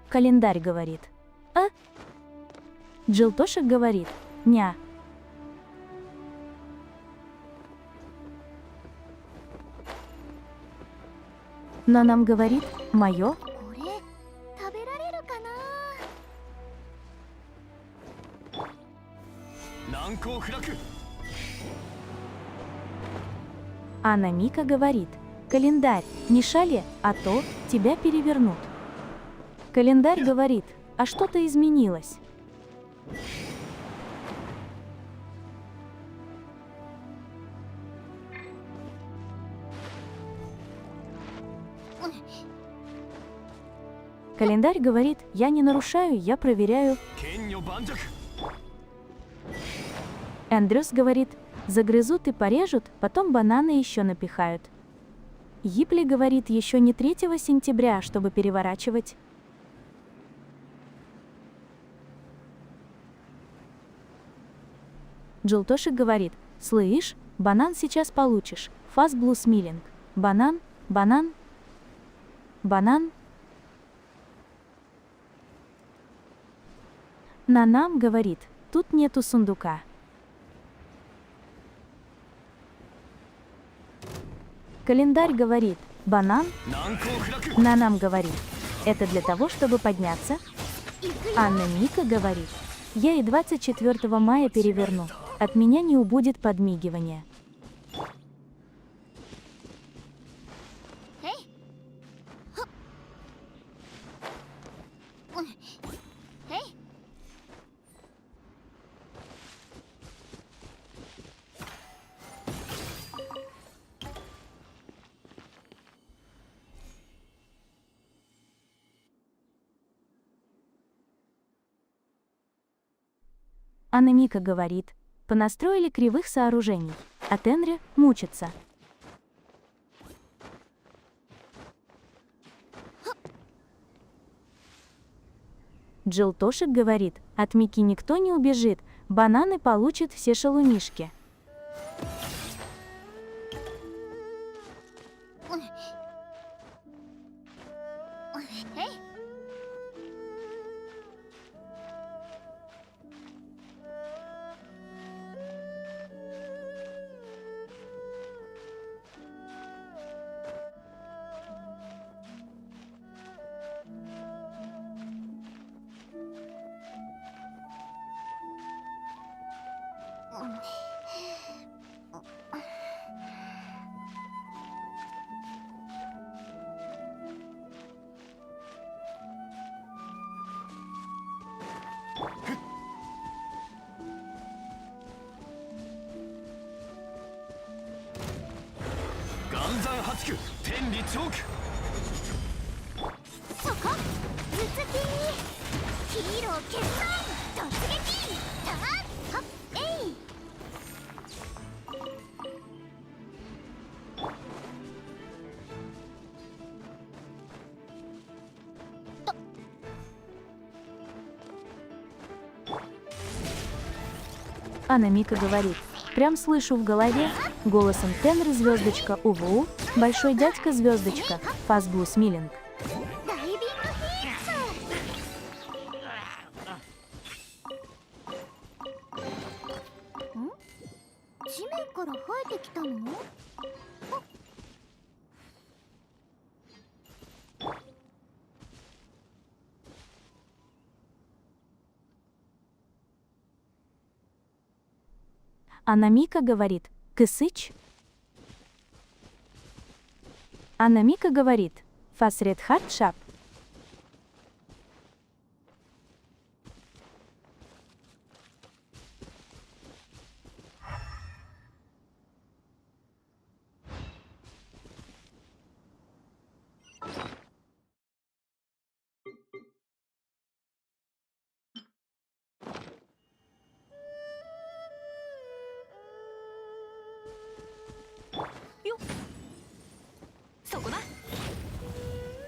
Календарь говорит, а? Джилтошек говорит, ня. Но нам говорит, моё. 開く Анна Мика говорит: «Календарь, не шали, а то тебя перевернут». Календарь говорит: «А что-то изменилось». Календарь говорит: «Я не нарушаю, я проверяю». 剣女盤石 Эндрюс говорит: «Загрызут и порежут, потом бананы еще напихают». Йипли говорит: «Еще не 3 сентября, чтобы переворачивать». Джилтошик говорит: «Слышь, банан сейчас получишь. Фас Блу Смилинг. Банан, банан, банан». Нанам говорит: «Тут нету сундука». Календарь говорит: «Банан». 難攻不落 Нанам говорит: «Это для того, чтобы подняться». Анна Мика говорит: «Я и 24 мая переверну. От меня не убудет подмигивание». えいはっうんえい Анна Мика говорит: «Понастроили кривых сооружений, а Тенри мучится». Джилтошик говорит: «От Мики никто не убежит, бананы получат все шалунишки». えい 岩山八九天理チョーク そこ頭突きヒーロー決断突撃たまはっえい Анна Мика говорит: «Прям слышу в голове голосом Тенри звездочка УВУ, большой дядька звездочка, Фас Блу Смилинг». ダイビングヒッツん地面から生えてきたの Анна Мика говорит: «Кысыч». Анна Мика говорит: «Фас Ред Хард Шап».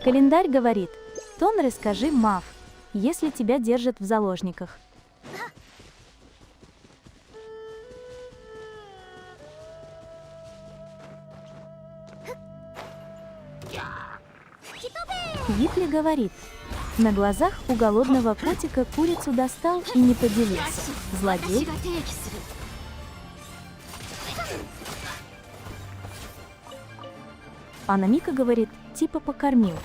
Календарь говорит: «Тон, расскажи, Мав, если тебя держат в заложниках». Йипли говорит: «На глазах у голодного котика курицу достал и не поделился. Злодей». Анна Мика говорит: «Типа покормил».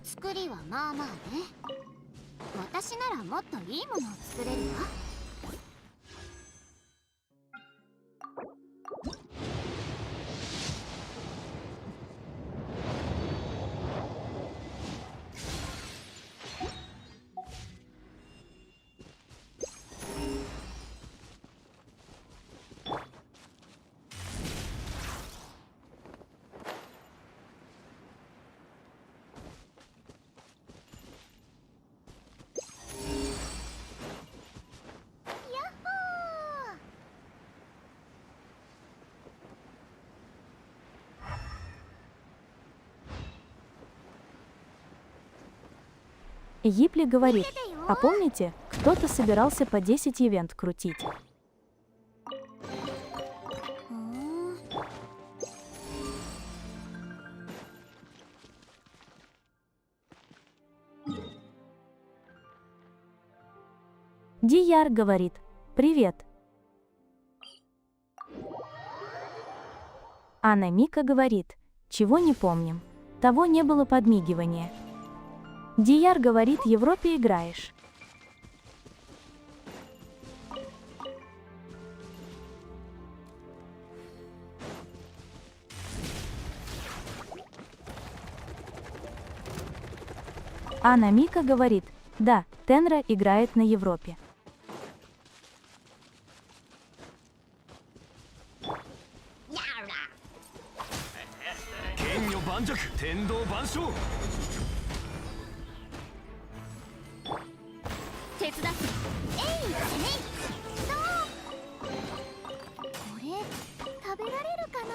作りはまあまあね私ならもっといいものを作れるわ Гипли говорит, 出てよ а помните, кто-то собирался по 10 ивент крутить? うーん Дияр говорит, привет. Анна Мика говорит, чего не помним. Того не было подмигивания. Дияр говорит, Европе играешь. Анна Мика говорит, да, Тенра играет на Европе. 剣女盤石天道万象手伝ってえいえいそうこれ食べられるかな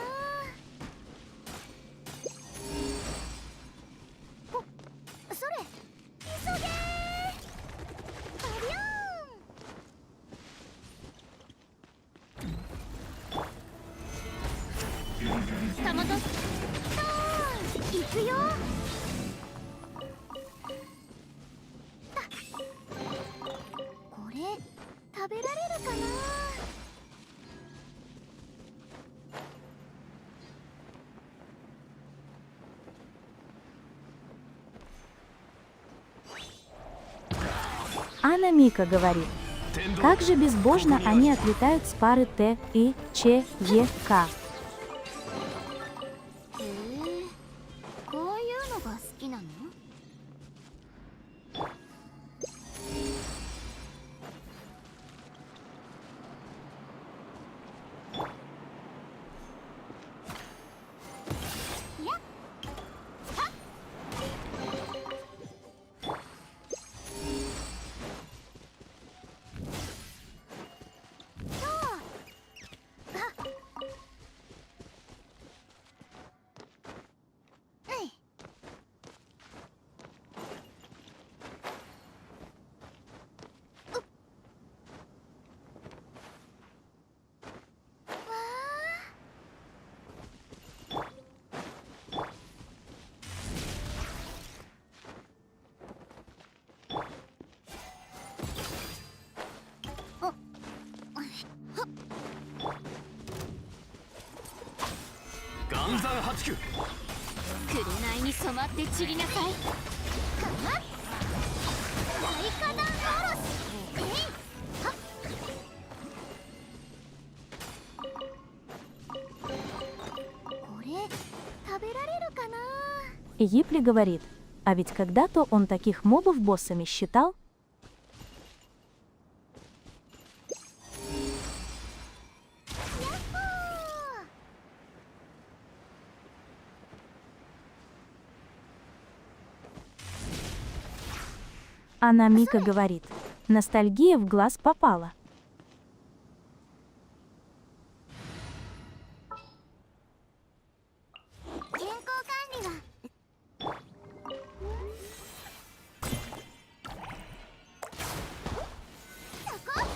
おそれ急げーパリョーンたまと行くよこれ食べられるかなАнна Мика говорит, 天道 как же безбожно они отлетают с пары Т, И, Ч, Е, К. へえこういうのが好きなのやっはっそうあえいわあ岩山八九紅に染まって散りなさいかまっ大火弾おろしえいはっこれ食べられるかな И Гипли говорит, а ведь когда-то он таких мобов боссами считал? Анна Мика говорит, ностальгия в глаз попала. 健康管理はそこ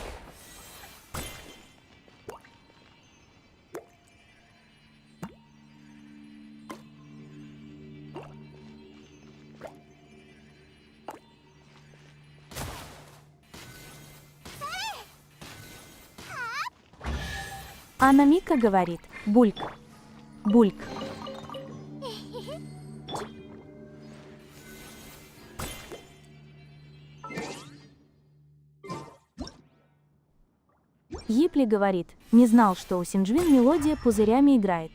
Анна Мика говорит, бульк, бульк. Гипли говорит, не знал, что у Синджвин мелодия пузырями играет.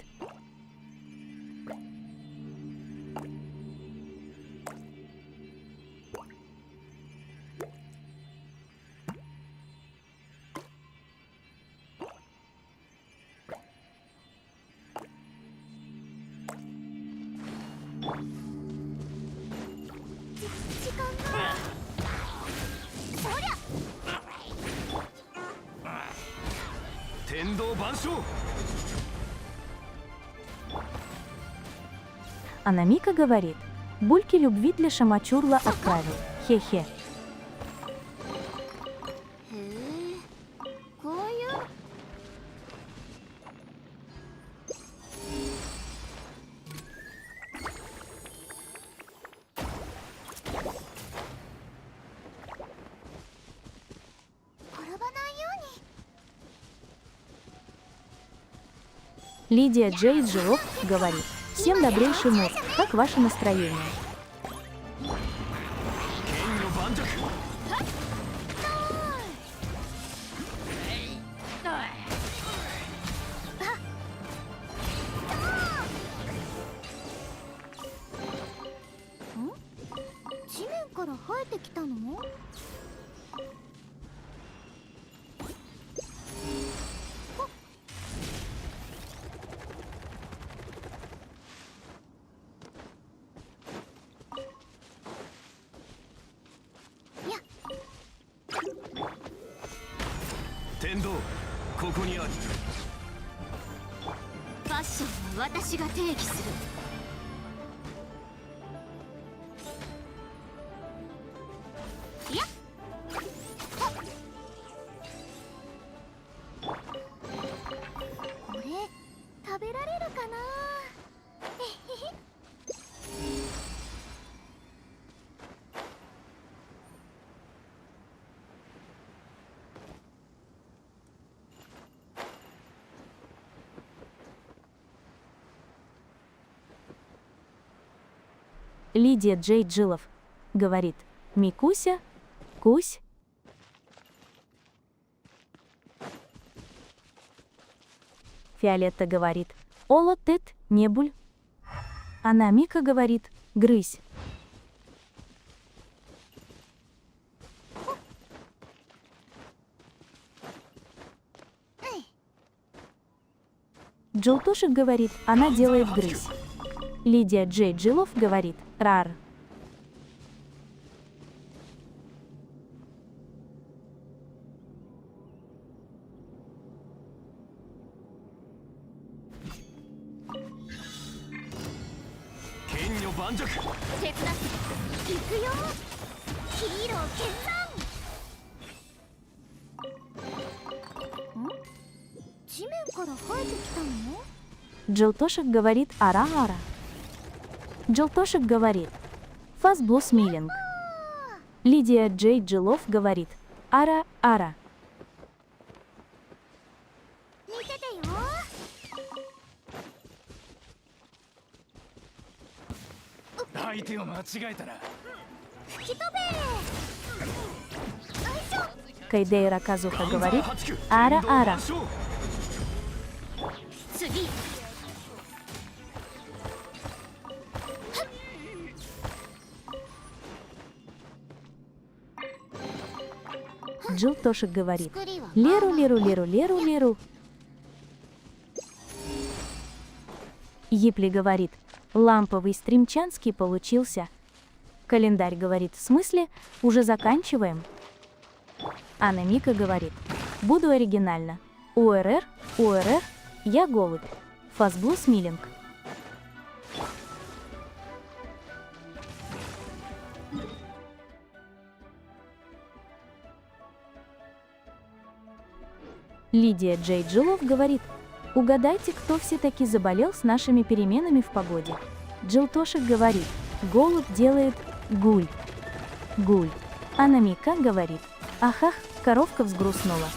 Анамика говорит, бульки любви для Шамачурла отправил. Хе-хе. へえ、こういう。転ばないように。 Лидия Джей Джилов говорит: всем добрейший мур, как ваше настроение? 剣の盤石。地面から生えてきたの？天道、ここにあり。ファッションは私が定義する。いや、これ食べられるかな。えへへ。Лидия Джей Джилов говорит: Микуся, кусь. Фиолетта говорит: Олотет, небуль. Она Мика говорит: грызь. Джилтушек говорит: она делает грызь. Лидия Джей Джилов говорит: рар.盤石。手伝って行くよ。ヒーロー決断。ん？地面から生えてきたの？ Джилтошек говорит: ара-ара. Джилтошек говорит: фазблус милинг. Лидия Джей Джилов говорит: ара-ара. 見ててよ。相手を間違えたら吹き飛べ。よいしょ。Кайдейра Казуха говорит: ара-ара. 次。Джилтошек говорит: 作りはлеру-леру-леру-леру-леру. Епли говорит: ламповый стримчанский получился. Календарь говорит: в смысле, уже заканчиваем? Анна Мика говорит: буду оригинально. УРР, УРР, я голубь. Фазблус милинг. Лидия Джей Джилов говорит: угадайте, кто все-таки заболел с нашими переменами в погоде. Джилтошек говорит: голубь делает гуль. Гуль. Анна Мика говорит: ахах, коровка взгрустнула.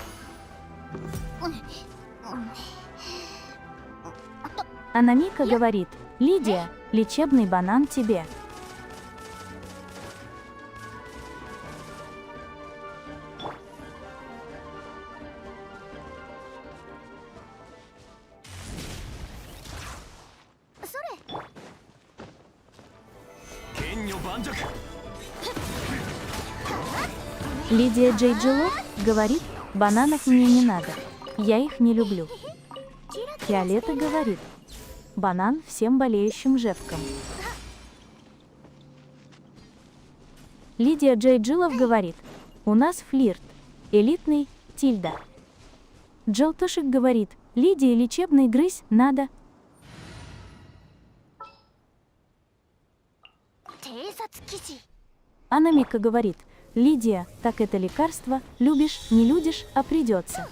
Анна Мика говорит: Лидия, лечебный банан тебе. Лидия Джей Джилов говорит: бананов мне не надо, я их не люблю. Фиолетта говорит: банан всем болеющим жевкам. Лидия Джей Джилов говорит: у нас флирт, элитный, тильда. Джилтошек говорит: Лидии лечебный грызь надо. 偵察記事。А Намика говорит: Лидия, так это лекарство, любишь, не любишь, а придется.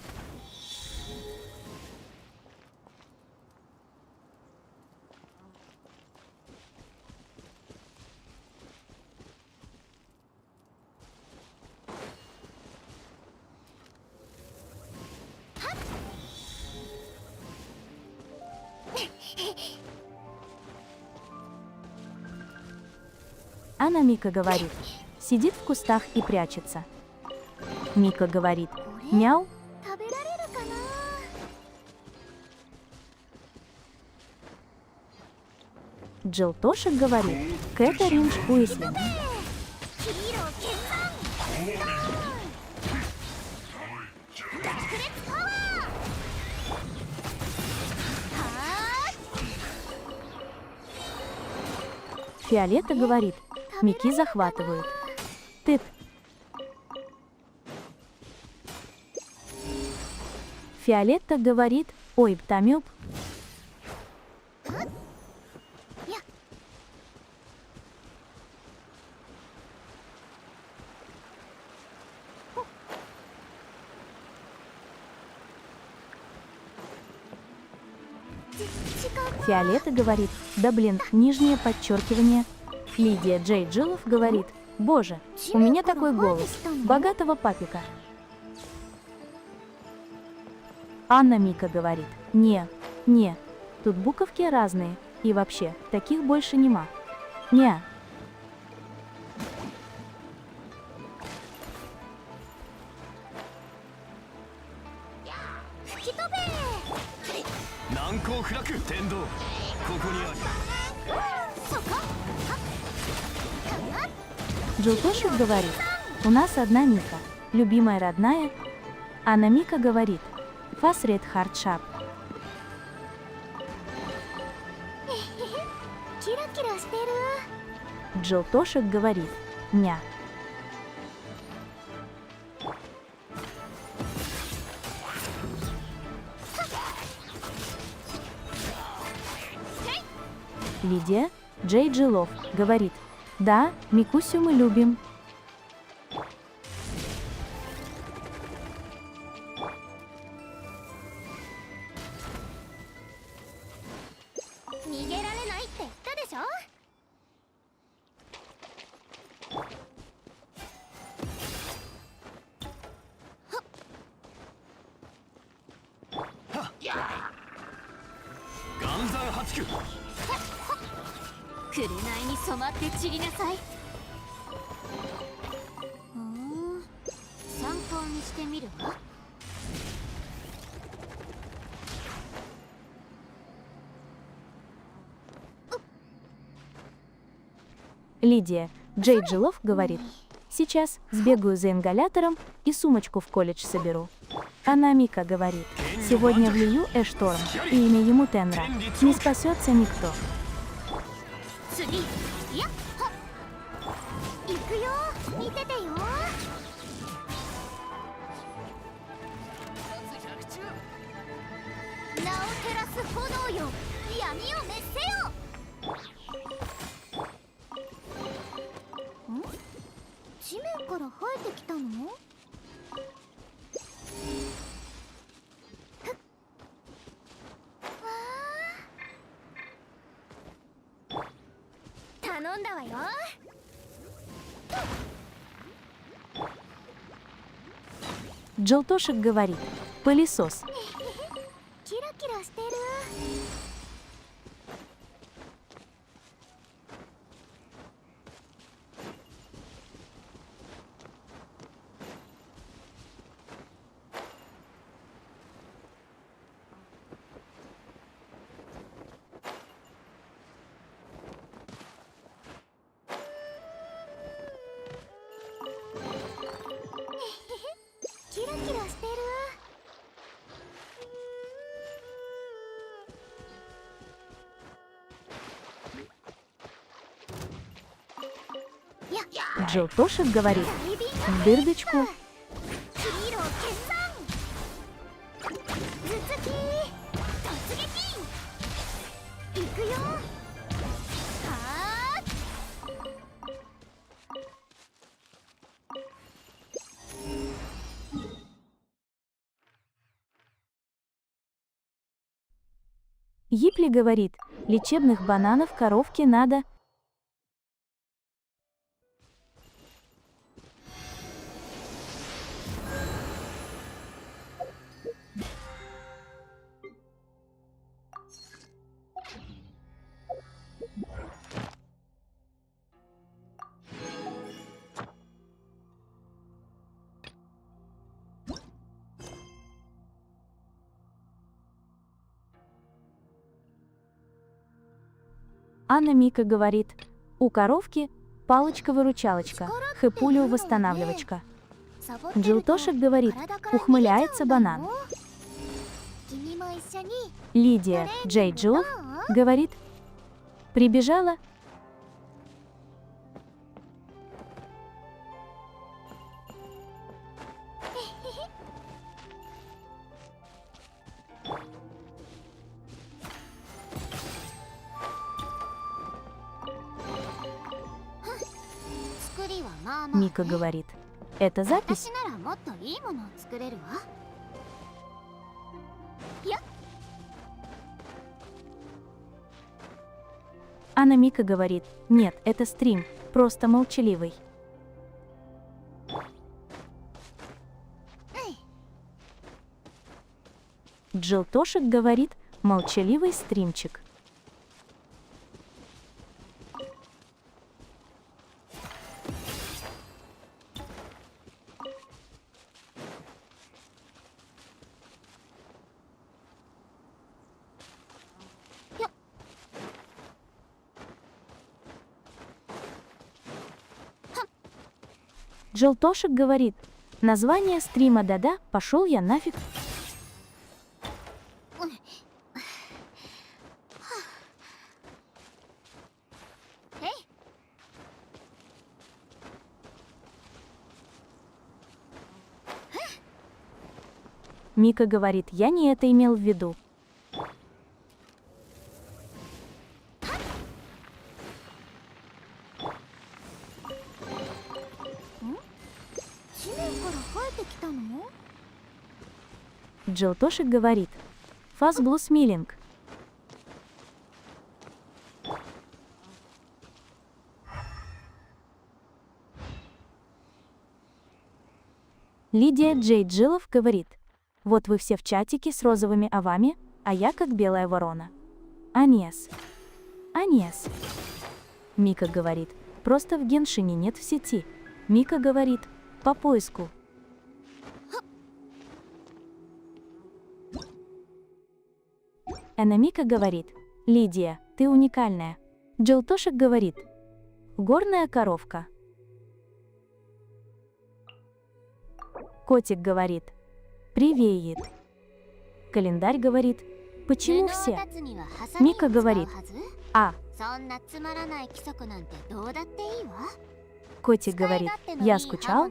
А Намика говорит: сидит в кустах и прячется. Мика говорит: мяу. 食べられるかな。 Джилтошек говорит: Кэта Риндж Уислинг. ヒーロー決断。炸裂パワー。はーい。 Фиолетта говорит: Мики захватывают. Тыт. Фиолетта говорит: ой, птамюб. や。 Фиолетта говорит: да блин, нижнее подчеркивание. Лидия Джей Джилов говорит: боже, у меня такой голос, богатого папика. Анна Мика говорит: не, тут буковки разные, и вообще, таких больше нема. Не. Тендо, Джилтошек говорит: у нас одна Мика, любимая родная. Анна Мика говорит: Фасред хардшап. キラキラしてる。 Джилтошек говорит: ня. Лидия Джей Джилов говорит: да, Микусю мы любим. «逃げられないって言ったでしょ。 岩山八九。 紅に染まって散りなさい。参考にしてみるわ。 Лидия Джей Джилов говорит: сейчас сбегаю за ингалятором и сумочку в колледж соберу. Анна Мика говорит: сегодня влию Эшторм, и имя ему Тенра. Не спасется никто. 次、やっはっ。行くよ、見ててよ。名を照らす炎よ、闇を滅せよ。ん？地面から生えてきたの？頼んだわよ。 Джилтошек говорит: пылесос. キラキラしてる。 キラキラしてる。 Джилтошек говорит: в дырдочку. ヒーロー決断。頭突き、突撃。行くよ。はー。Гипли говорит, лечебных бананов коровке надо. Анна Мика говорит, у коровки палочка-выручалочка, хэпулю-восстанавливочка. Джилтошек говорит, ухмыляется банан. Лидия Джей Джилов говорит, прибежала. Мика говорит, это запись. Анна Мика говорит, нет, это стрим, просто молчаливый. Джилтошек говорит, молчаливый стримчик. Джилтошек говорит, название стрима да-да, пошел я нафиг. Мика говорит, я не это имел в виду. Джилтошек говорит, фазблу смилинг. Лидия Джей Джилов говорит, вот вы все в чатике с розовыми овами, а я как белая ворона. Аньес. Аньес. Мика говорит, просто в Геншине нет в сети. Мика говорит, по поиску. Мика говорит, Лидия, ты уникальная. Джилтошек говорит, горная коровка. Котик говорит, привет. Календарь говорит, почему все? Мика говорит, а. Котик говорит, я скучал.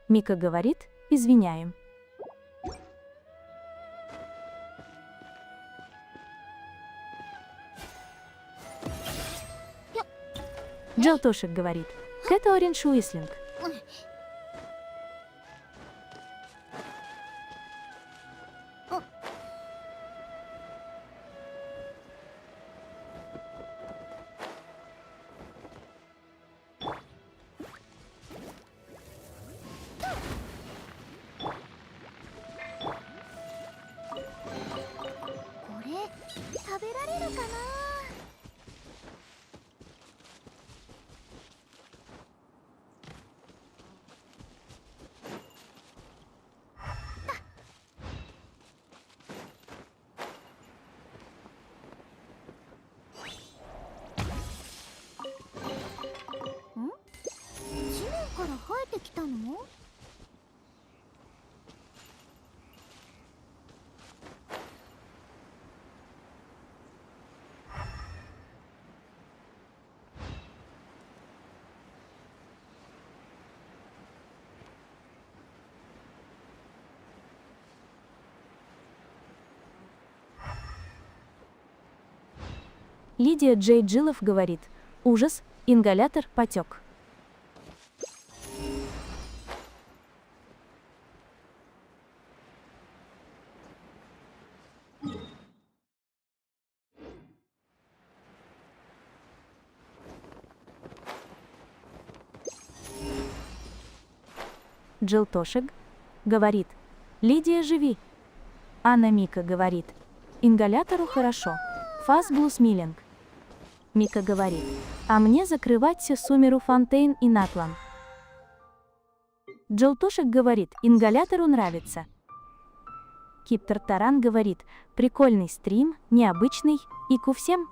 Мика говорит, извиняем. Джилтошек говорит, Кэторин Шуислинг. Лидия Джей Джилов говорит, ужас, Ингалятор потек. Джилтошек говорит: Лидия, живи. Анна Мика говорит: ингалятору хорошо. Фас Блусмиллинг. Мика говорит: а мне закрывать Сумеру Фонтейн и Натлан. Джилтошек говорит: ингалятору нравится. Киптер Таран говорит: прикольный стрим, необычный, и ку всем.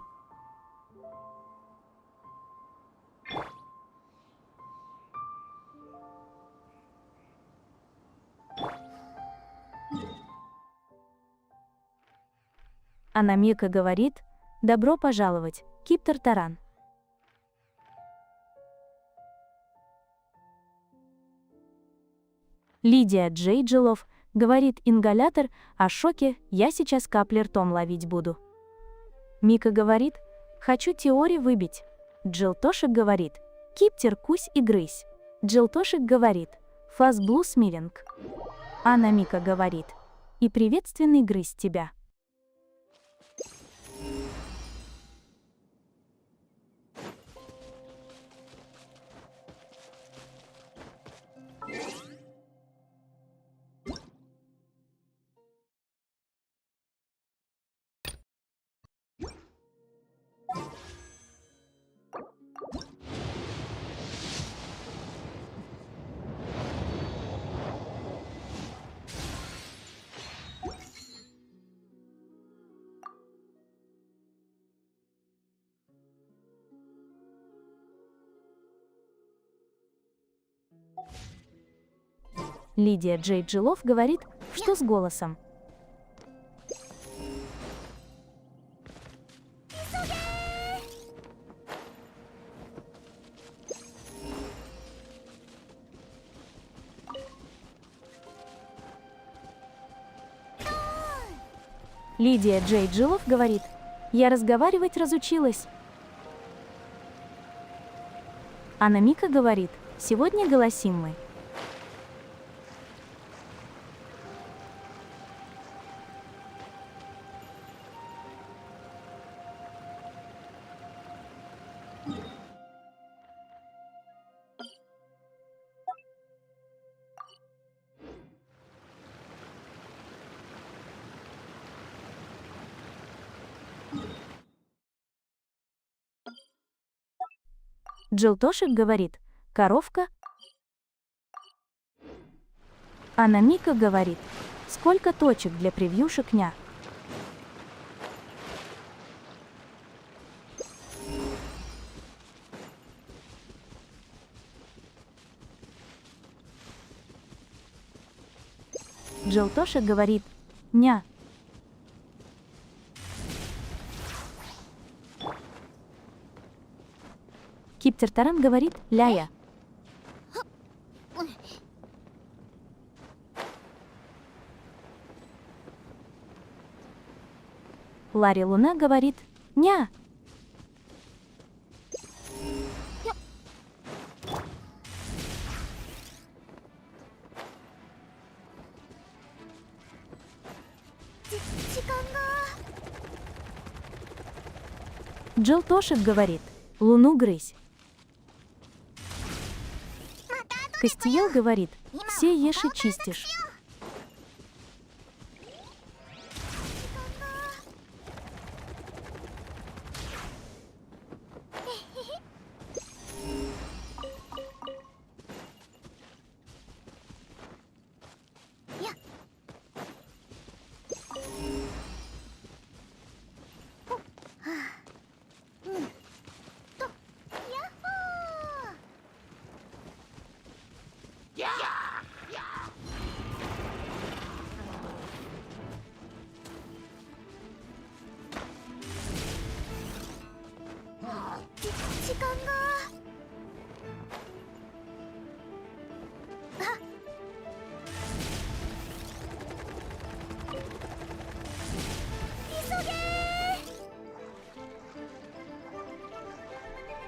Анамика говорит: добро пожаловать, Киптер Таран. Лидия Джейджилов говорит: ингалятор, о шоке, я сейчас капли ртом ловить буду. Мика говорит: хочу теорию выбить. Джилтошек говорит: Киптер, кусь и грызь. Джилтошек говорит: фас Блусмиллинг. Анна Мика говорит: и приветственный грызть тебя. Лидия Джейджилов говорит: что с голосом? Лидия Джейджилов говорит: я разговаривать разучилась. Анна Мика говорит: сегодня голосим мы. Джилтошек говорит: коровка. Анна Мика говорит: сколько точек для превьюшек ня. Джилтошек говорит: ня. Киптер Таран говорит: ляя. Ларри Луна говорит: ня. Джилтошек говорит: луну грызь. Костиел говорит: все ешь и чистишь.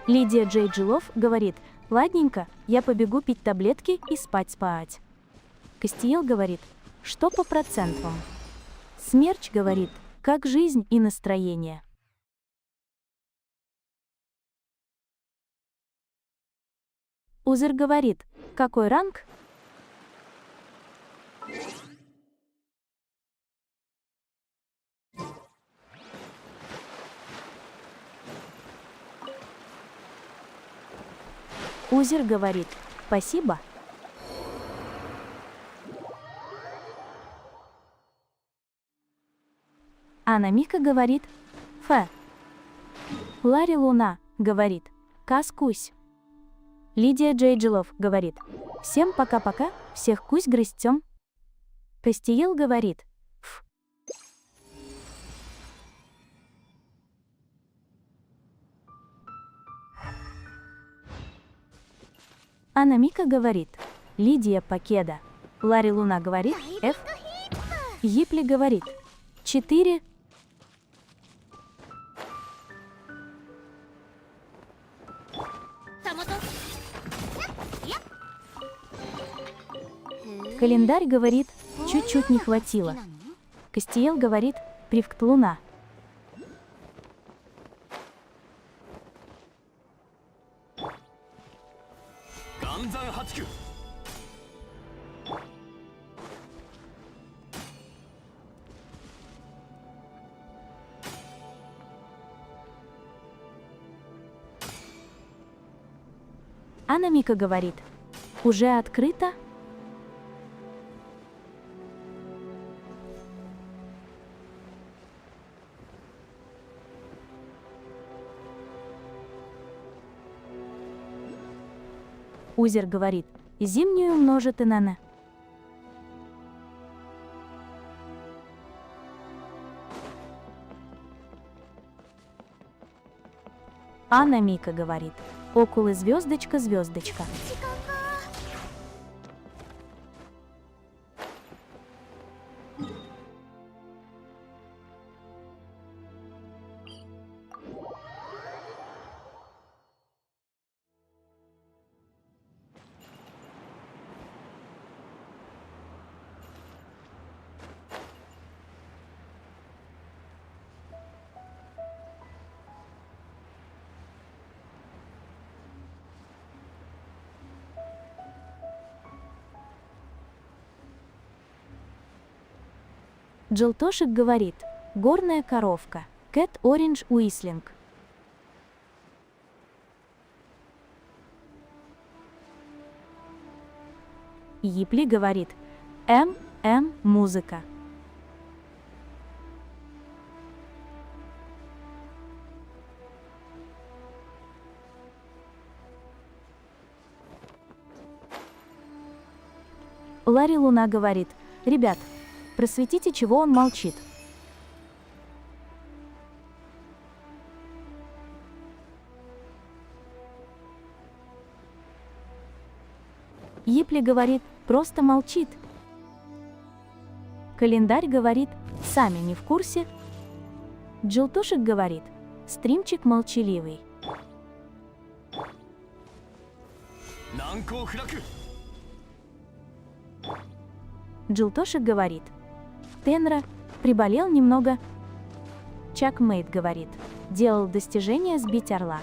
Лидия Джей Джилов говорит: ладненько, я побегу пить таблетки и спать. Кастиел говорит: что по процентам? Смерч говорит: как жизнь и настроение. Узер говорит: какой ранг? Узер говорит: спасибо. Анамика говорит: ф. Ларри Луна говорит: каскусь. Лидия Джей Джилов говорит: всем пока-пока, всех кусь грызтем. Кастиел говорит: ф. Анамика говорит: Лидия Покеда. Ларри Луна говорит: F. Йипли говорит: 4. Календарь говорит: чуть-чуть не хватило. Кастиел говорит: привкт Луна. Ганзан Хачку. Анамика говорит: уже открыто? Узер говорит: зимнюю множит и на «н». Анамика говорит: окулы звездочка. Джилтошек говорит: горная коровка. Кэт Ориндж Уислинг. Йипли говорит: музыка. Ларри Луна говорит: ребят, просветите, чего он молчит. Йипли говорит: просто молчит. Календарь говорит: сами не в курсе. Джилтошек говорит: стримчик молчаливый. Нанко Фраку. Джилтошек говорит: Тенра приболел немного. Чакмейт говорит: делал достижение сбить орла.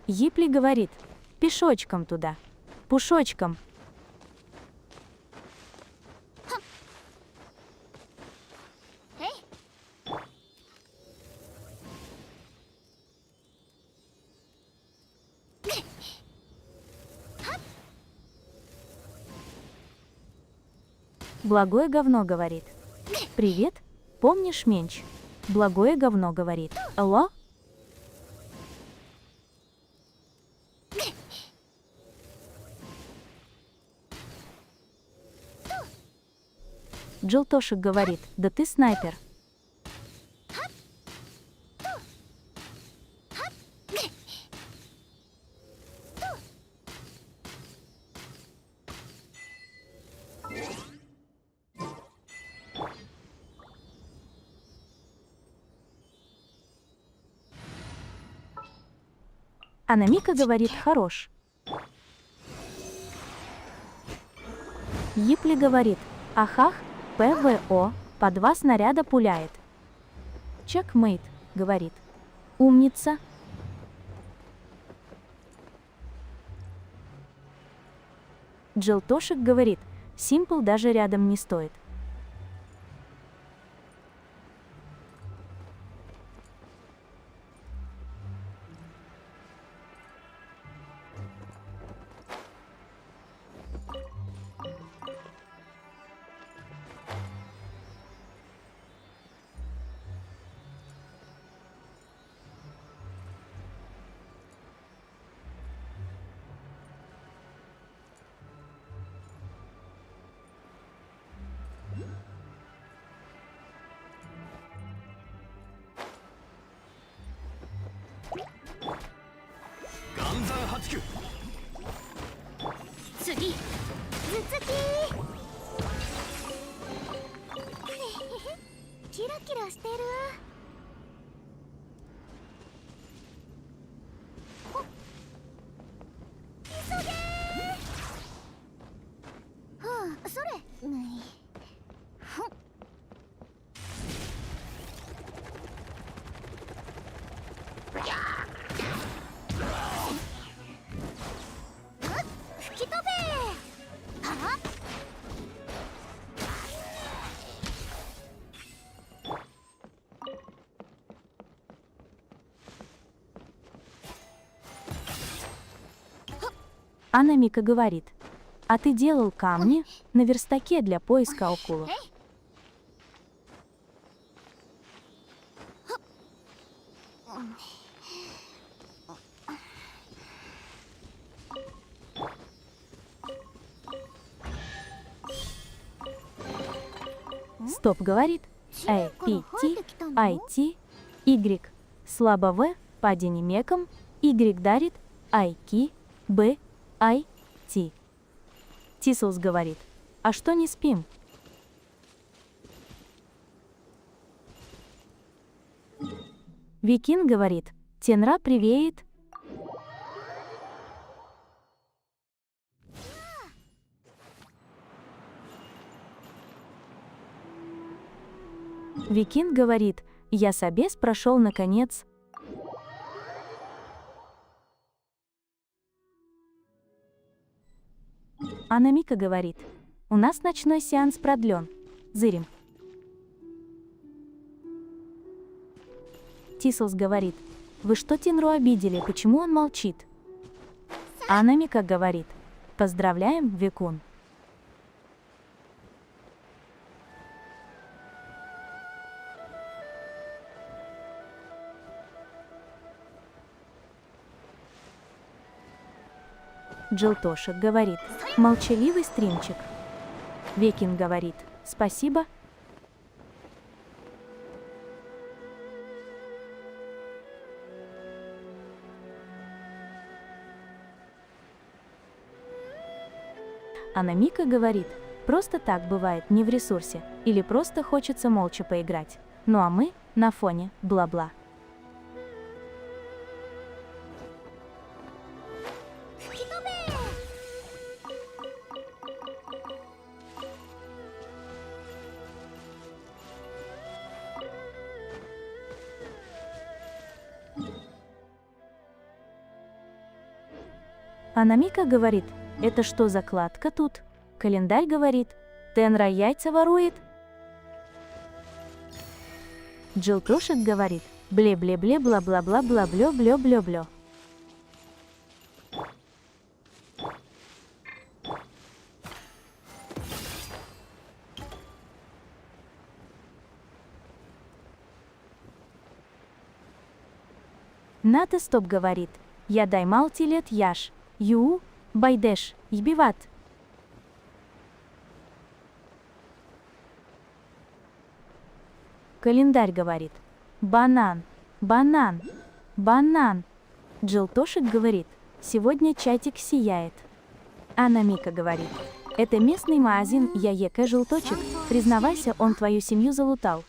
Йипли говорит: пешочком туда, пушочком. Благое говно говорит: привет, помнишь менч? Благое говно говорит: алло? Джилтошек говорит: да ты снайпер. Анамика говорит «хорош». Йипли говорит «ахах, ПВО, по 2 снаряда пуляет». Чекмейт говорит «умница». Джилтошек говорит «симпл даже рядом не стоит».次頭突きキラキラしてる。お急げー。はあ、それないふん。吹き飛べー。はあ。Анамика говорит «а ты делал камни на верстаке для поиска акулов». Стоп говорит A, P, T, I, T, Y. Слабо В, падение меком, Y дарит I, K, B, I, T. Тислс говорит, а что не спим? Викин говорит, Тенра привеет. Викин говорит, я собес прошел наконец. Анамика говорит, у нас ночной сеанс продлен. Зырим. Тислс говорит, вы что Тенру обидели, почему он молчит? Анамика говорит, поздравляем, Викун. Джилтошек говорит, молчаливый стримчик. Векин говорит, спасибо. Анамика говорит, просто так бывает не в ресурсе, или просто хочется молча поиграть. Ну а мы на фоне бла-бла. Анамика говорит, это что закладка тут? Календарь говорит, Тенра яйца ворует. Джилтошек говорит, бле-бле-бле, бла-бла-бла, бла-блё-блё-блё-блё. Ната стоп говорит, я даймал тилет яш. Ю, байдеш, ебиват. Календарь говорит, банан, банан, банан. Джилтошек говорит, сегодня чатик сияет. Анамика говорит, это местный магазин Яека Желточек, признавайся, он твою семью залутал.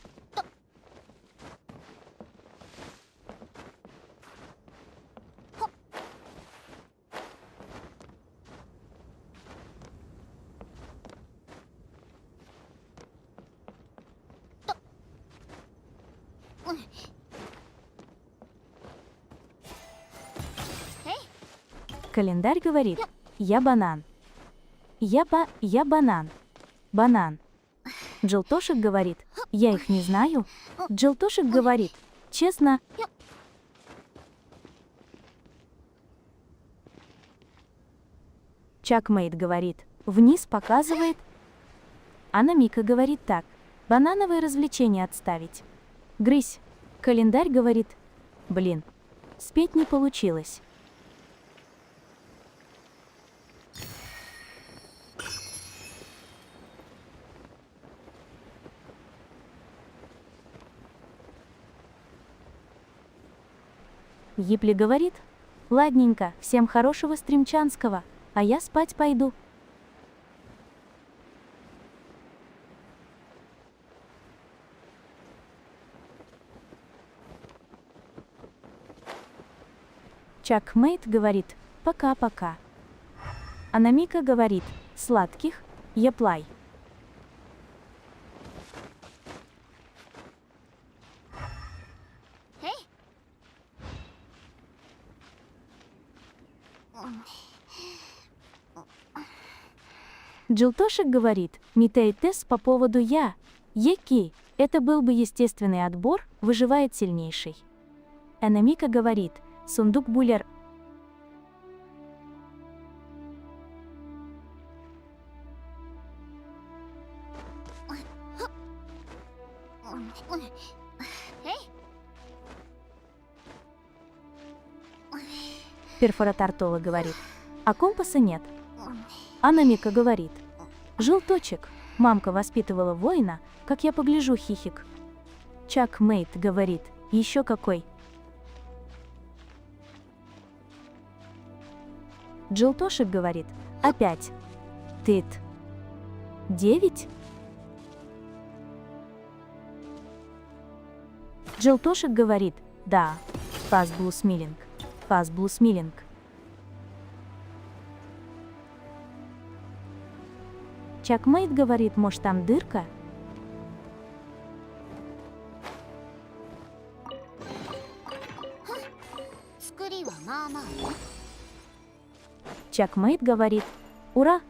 Календарь говорит: я банан. Я банан. Банан. Джилтошек говорит: я их не знаю. Джилтошек говорит: честно. Чакмейт говорит: вниз показывает. Анамика говорит так: банановые развлечения отставить. Грызь. Календарь говорит: блин, спеть не получилось. Епли говорит: ладненько, всем хорошего стримчанского, а я спать пойду. Чакмейт говорит: пока-пока. Анамика говорит: сладких, еплай. Джилтошек говорит: митей-тест по поводу я. Еки. Это был бы естественный отбор, выживает сильнейший. Анамика говорит: сундук булер. Перфоратартола говорит: а компаса нет. Анамика говорит: желточек, мамка воспитывала воина, как я погляжу, хихик. Чакмейт говорит: еще какой. Джилтошек говорит: опять. Тыт. 9? Джилтошек говорит: да. Фазблусмилинг. Фазблусмилинг. Чакмейт говорит: может там дырка? Чакмейт говорит: ура!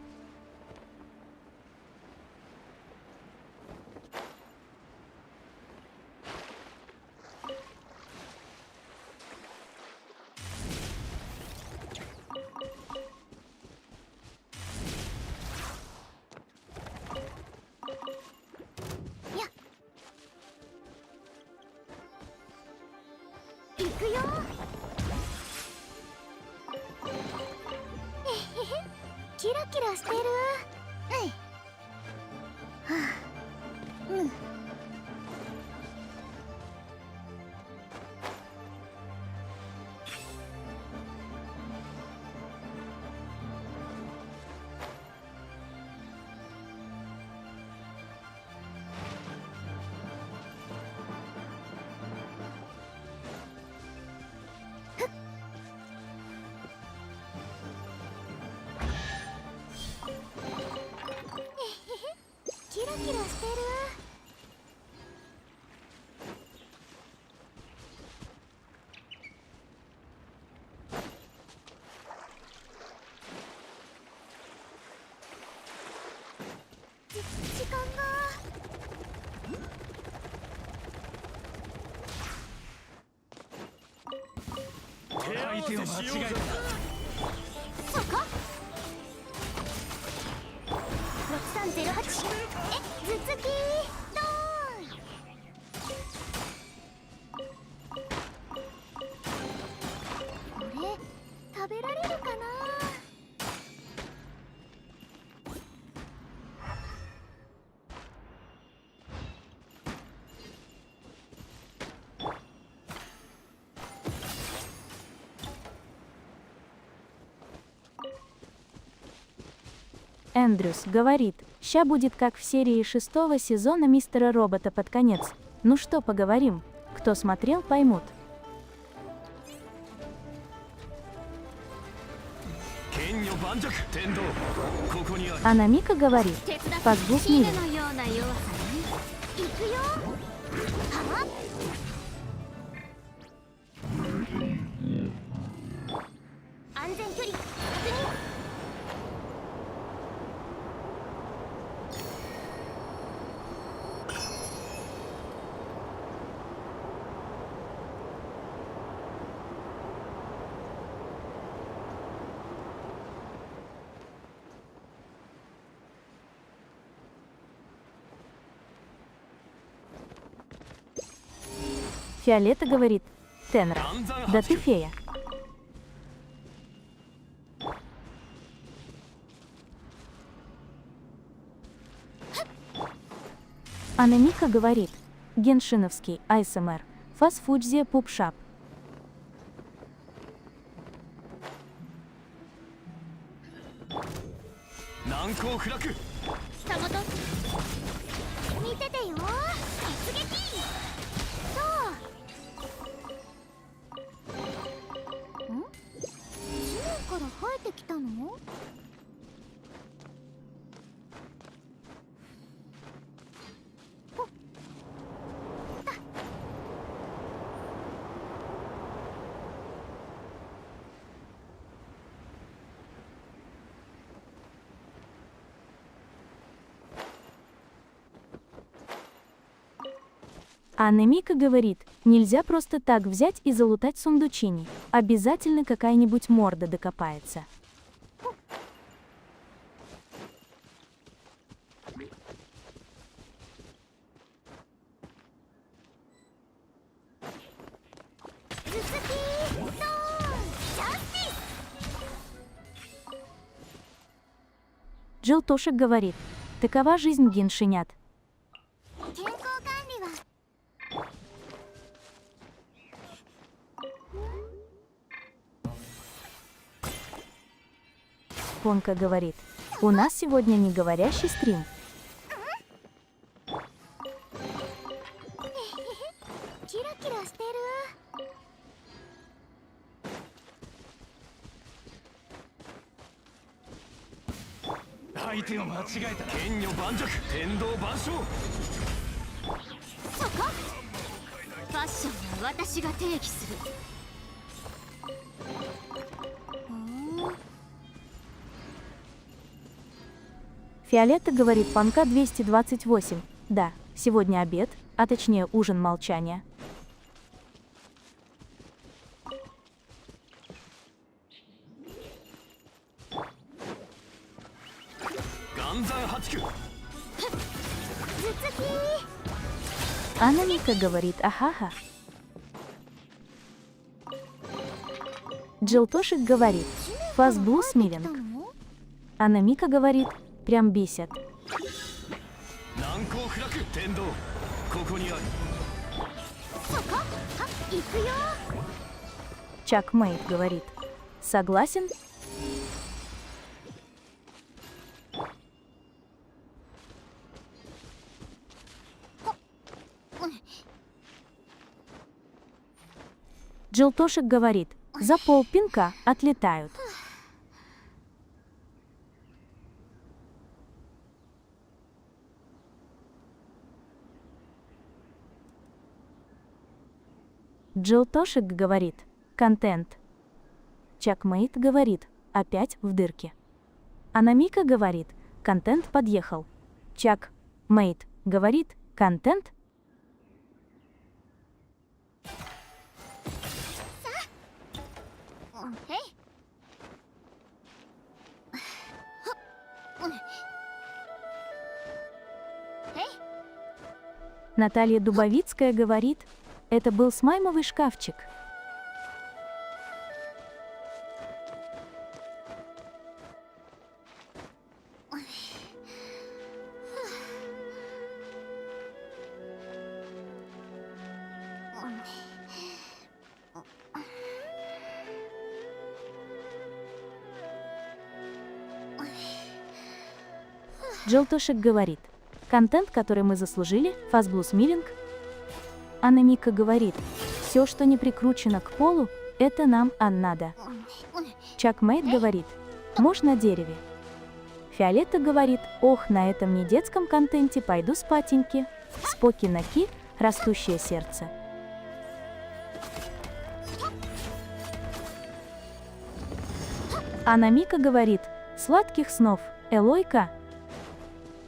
Эндрюс говорит: ща будет как в серии 6-го сезона Мистера Робота под конец. Ну что, поговорим? Кто смотрел, поймут. Анамика говорит: фазблусмилинг. Фиолетта говорит, Тенра, 岩山 да 八 ты 九 фея. Анемика говорит, Геншиновский АСМР, Фасфуджия Пупшап. 難攻不落。下本見ててよ突撃そう。ん？地面から生えてきたの？ほっАнемика говорит, нельзя просто так взять и залутать сундучини. Обязательно какая-нибудь морда докопается. Джилтошек говорит, такова жизнь геншинят. 健康管理は Понка говорит, у нас сегодня не говорящий стрим. キラキラしてる。相手を間違えた。剣女盤石、天道万象。そこファッションは私が提起する。Фиолетта говорит, Панка 228. Да, сегодня обед, а точнее ужин молчания. 岩山八九。頭突き Анемика говорит, ахаха. Джилтошек говорит, Фазблу смиринг. Анемика говорит, прям бесит. 難攻不落、天道。ここにある。そこは行くよ。 Чак Мэйд говорит, согласен? Джилтошек говорит, за полпинка отлетают. Джилтошек говорит, контент. Чакмейт говорит, опять в дырке. Анамика говорит, контент подъехал. Чакмейт говорит, контент. Эй. Эй. Наталья Дубовицкая говорит, это был смаймовый шкафчик. Джилтошек говорит, контент, который мы заслужили, Фазблус Миллинг. Анемика говорит, все, что не прикручено к полу, это нам надо. Чакмейт говорит, муж на дереве. Фиолетта говорит, ох, на этом не детском контенте пойду спатеньки. Споки на ки, растущее сердце. Анемика говорит, сладких снов, Элойка.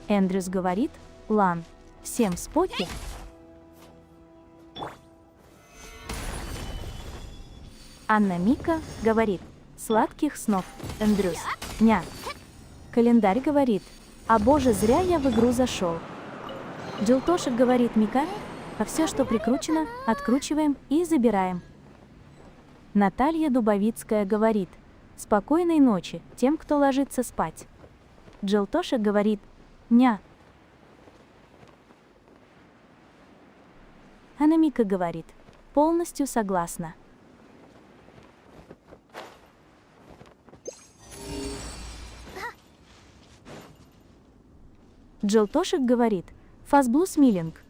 Эндрюс говорит, Лан, всем споки. Анна Мика говорит, сладких снов, Эндрюс, ня. Календарь говорит, а боже, зря я в игру зашел. Джилтошек говорит, Мика, а все, что прикручено, откручиваем и забираем. Наталья Дубовицкая говорит: «Спокойной ночи тем, кто ложится спать». Джилтоша говорит: «Ня». Анамика говорит: «Полностью согласна». Джилтошек говорит: «Фазблу смилинг».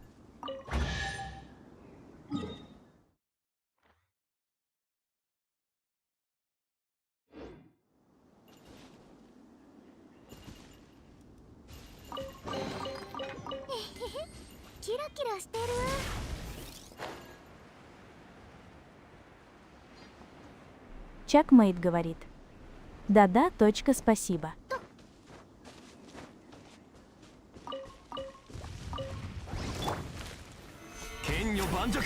Чакмейт говорит: «Да-да, точка, спасибо». Кенню банджак.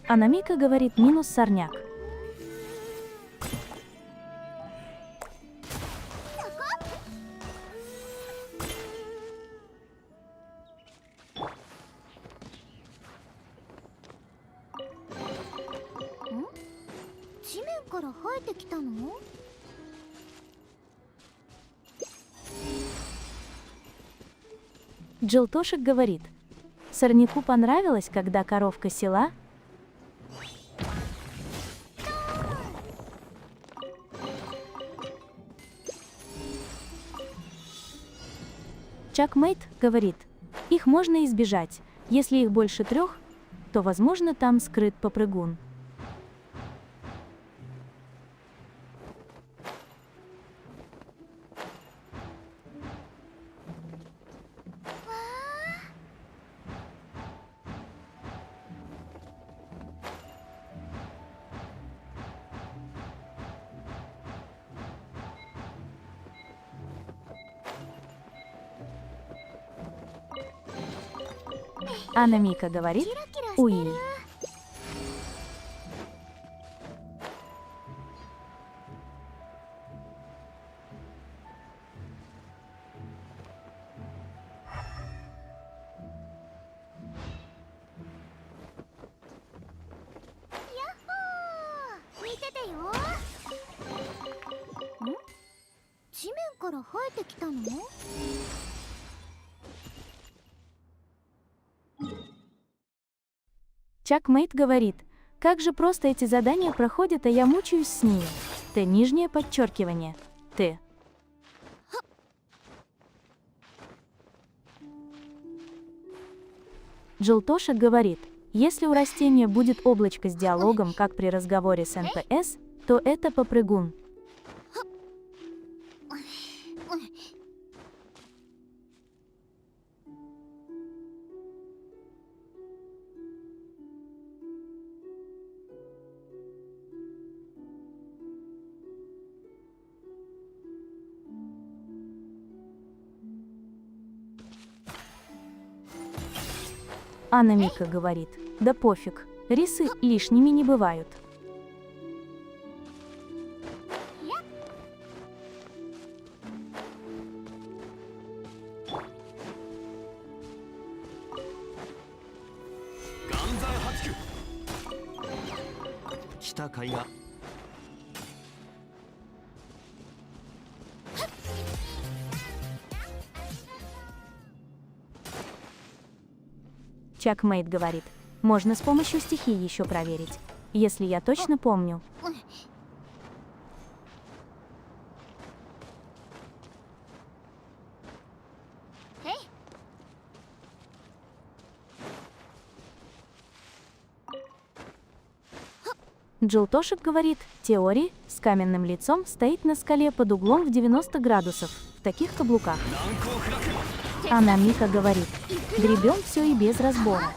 Анамика говорит: «Минус сорняк». Джилтошек говорит: «Сорняку понравилось, когда коровка села». Чакмейт говорит: «Их можно избежать. Если их больше 3, то, возможно, там скрыт попрыгун». Анамика говорит: «Уи». Чакмейт говорит: «Как же просто эти задания проходят, а я мучаюсь с ними». Т. Нижнее подчеркивание. Т. Джилтошек говорит: «Если у растения будет облачко с диалогом, как при разговоре с НПС, то это попрыгун». Анамика говорит: «Да пофиг, рисы лишними не бывают». Ганзай Хачкю. Kita Kaiga. Чакмейт говорит: «Можно с помощью стихий еще проверить, если я точно помню». Джилтошек говорит: «Теори с каменным лицом стоит на скале под углом в 90 градусов, в таких каблуках». Анамика говорит: «Гребем все и без разбора».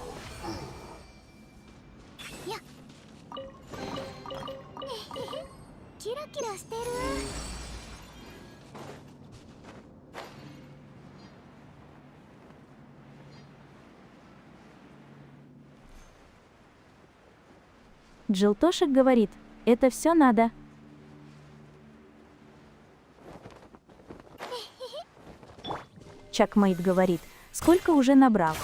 Джилтошек говорит, это все надо. Чакмейт говорит, сколько уже набрал.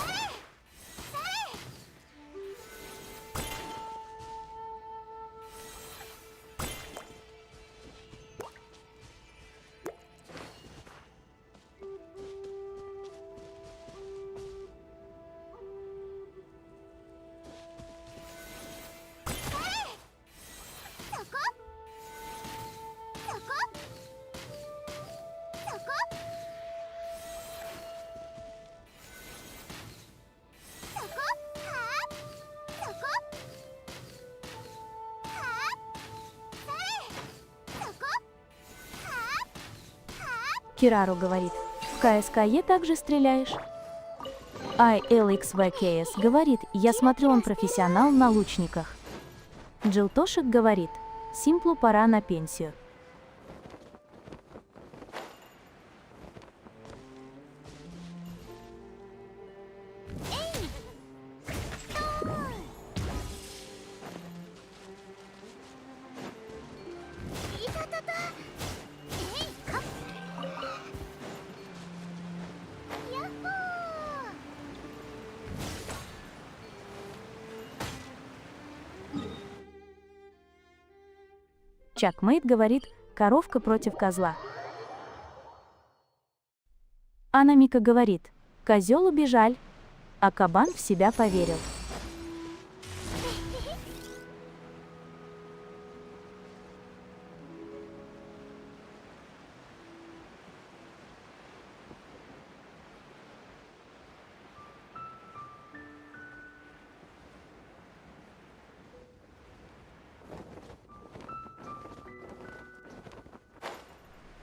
Кирару говорит, в КСКЕ также стреляешь? ILXVKS говорит, я смотрю, он профессионал на лучниках. Джилтошек говорит, Симплу пора на пенсию. Чакмейт говорит, коровка против козла. Анамика говорит, козел убежал, а кабан в себя поверил.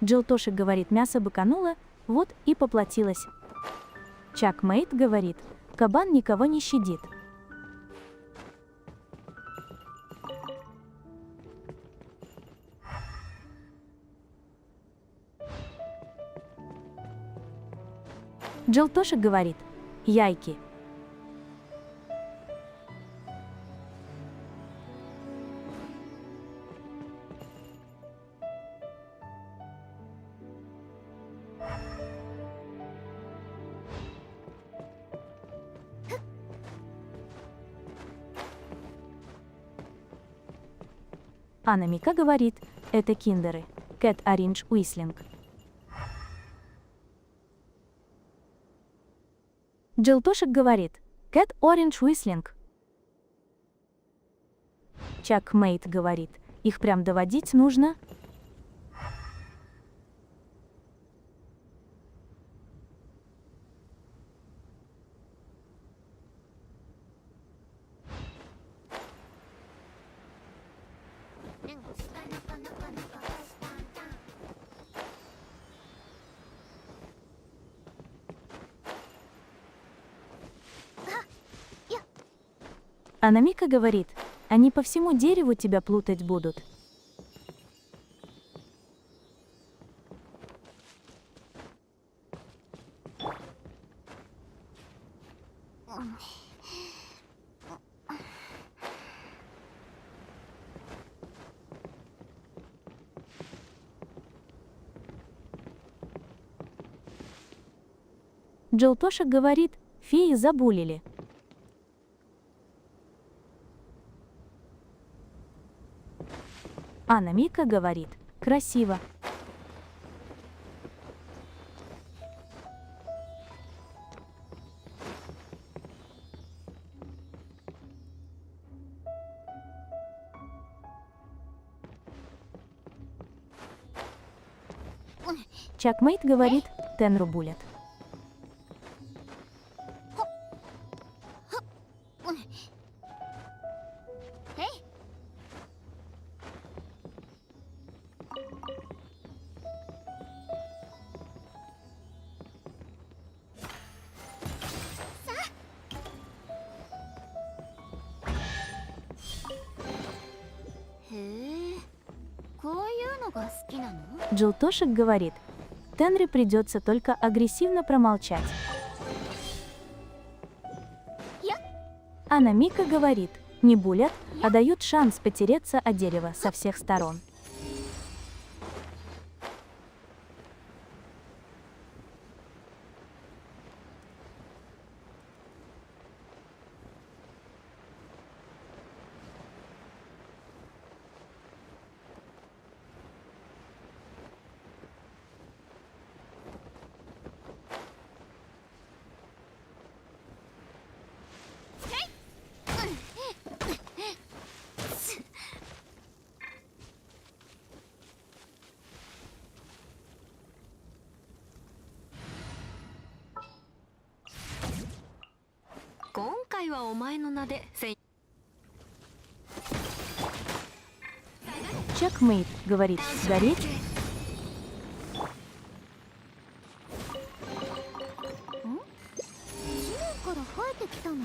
Джилтошек говорит, мясо быкануло, вот и поплатилось. Чакмейт говорит, кабан никого не щадит. Джилтошек говорит, яйки. Анамика говорит, это киндеры. Cat Orange Whistling. Джилтошек говорит, Cat Orange Whistling. Чакмейт говорит, их прям доводить нужно. Анамика говорит, они по всему дереву тебя плутать будут. Джилтошек говорит, феи забулили. Анамика говорит, красиво. Чакмейт говорит, Тенру булят. Джилтошек говорит, Тенре придется только агрессивно промолчать. Анамика говорит, Не булят, а дают шанс потереться о дерево со всех сторон.今回はお前の名でЧекмейт, говорит, гореть. 地面から生えてきたの？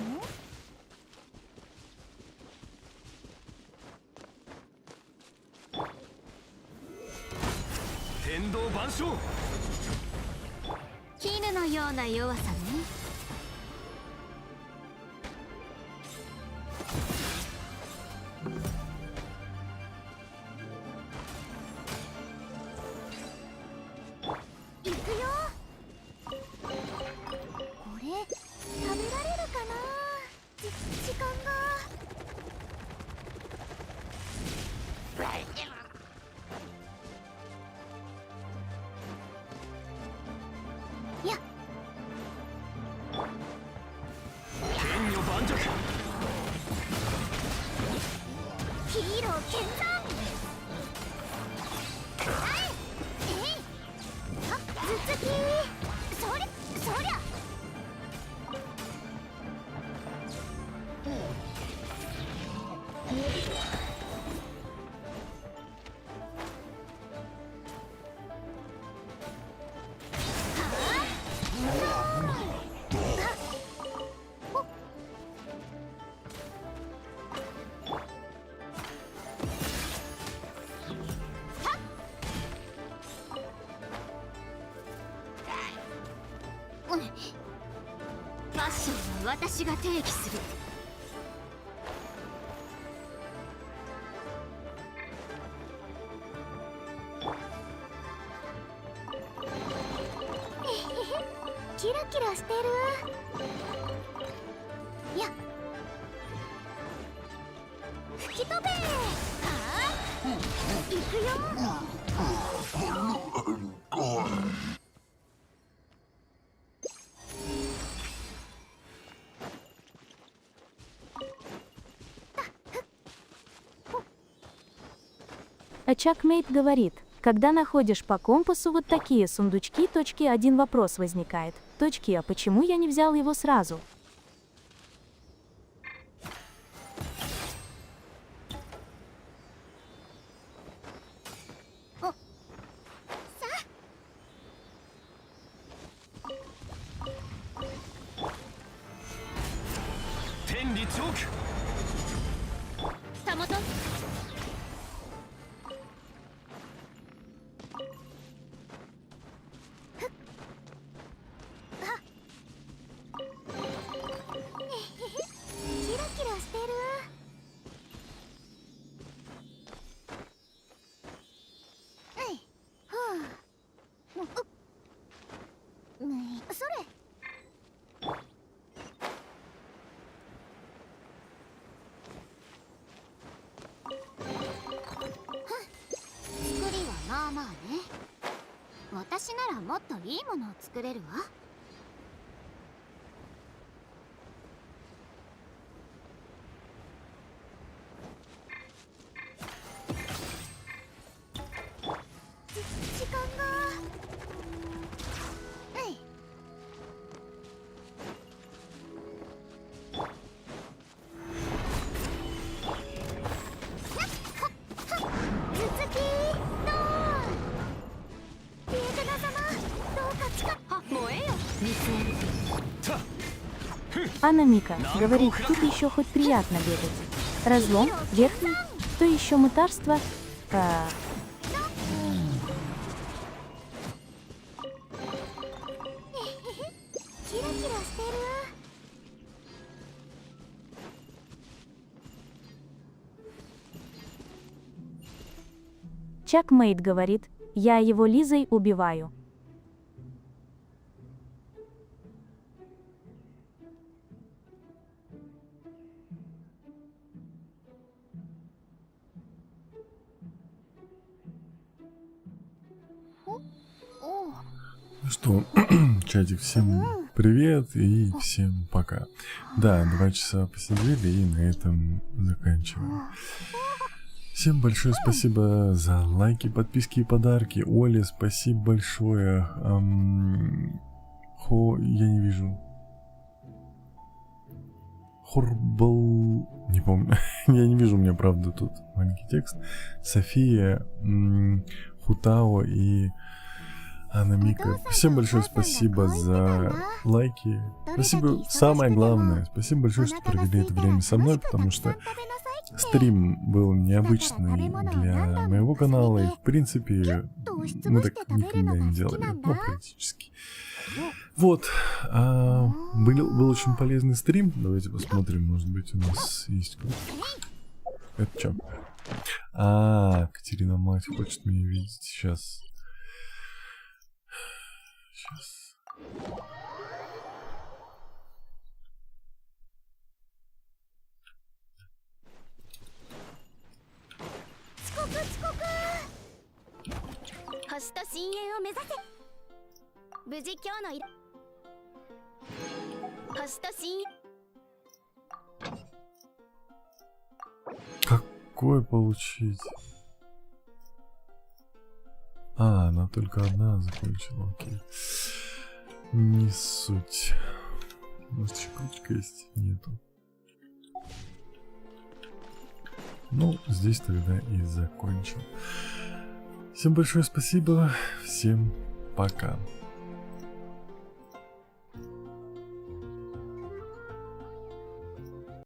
天道万象。絹のような弱さね。行くよ。これ食べられるかな。時間が。いや。天女盤石。ヒーロー見参。頭突き。そりゃ。ファッションは私が提起する。キラキラしてる。いや、吹き飛べ。はあ、行くよ。А Чекмейт говорит, когда находишь по компасу вот такие сундучки, точки, один вопрос возникает. Точки, а почему я не взял его сразу?まあまあね。私ならもっといいものを作れるわ。時間が。Анна Мика говорит, тут еще хоть приятно бегать. Разлом, верхний, то еще мытарство. Чакмейт говорит, я его Лизой убиваю. Ну что, чатик, всем привет и всем пока. Да, 2 часа посидели и на этом заканчиваем. Всем большое спасибо за лайки, подписки и подарки. Оле, спасибо большое. Я не вижу. Хорбл... Не помню. Я не вижу, у меня правда тут маленький текст. София, Хутао и Анна Мика. Всем большое спасибо за лайки. Спасибо, самое главное, спасибо большое, что провели это время со мной, потому что стрим был необычный для моего канала, и в принципе мы так никогда не делали, ну практически. Вот, был очень полезный стрим, давайте посмотрим, может быть у нас есть кто-то. Это что? Катерина мать хочет меня видеть сейчас. Какой получить? Она только одна закончила, окей. Не суть. Может еще крючка есть? Нету. Ну, здесь тогда и закончим. Всем большое спасибо. Всем пока.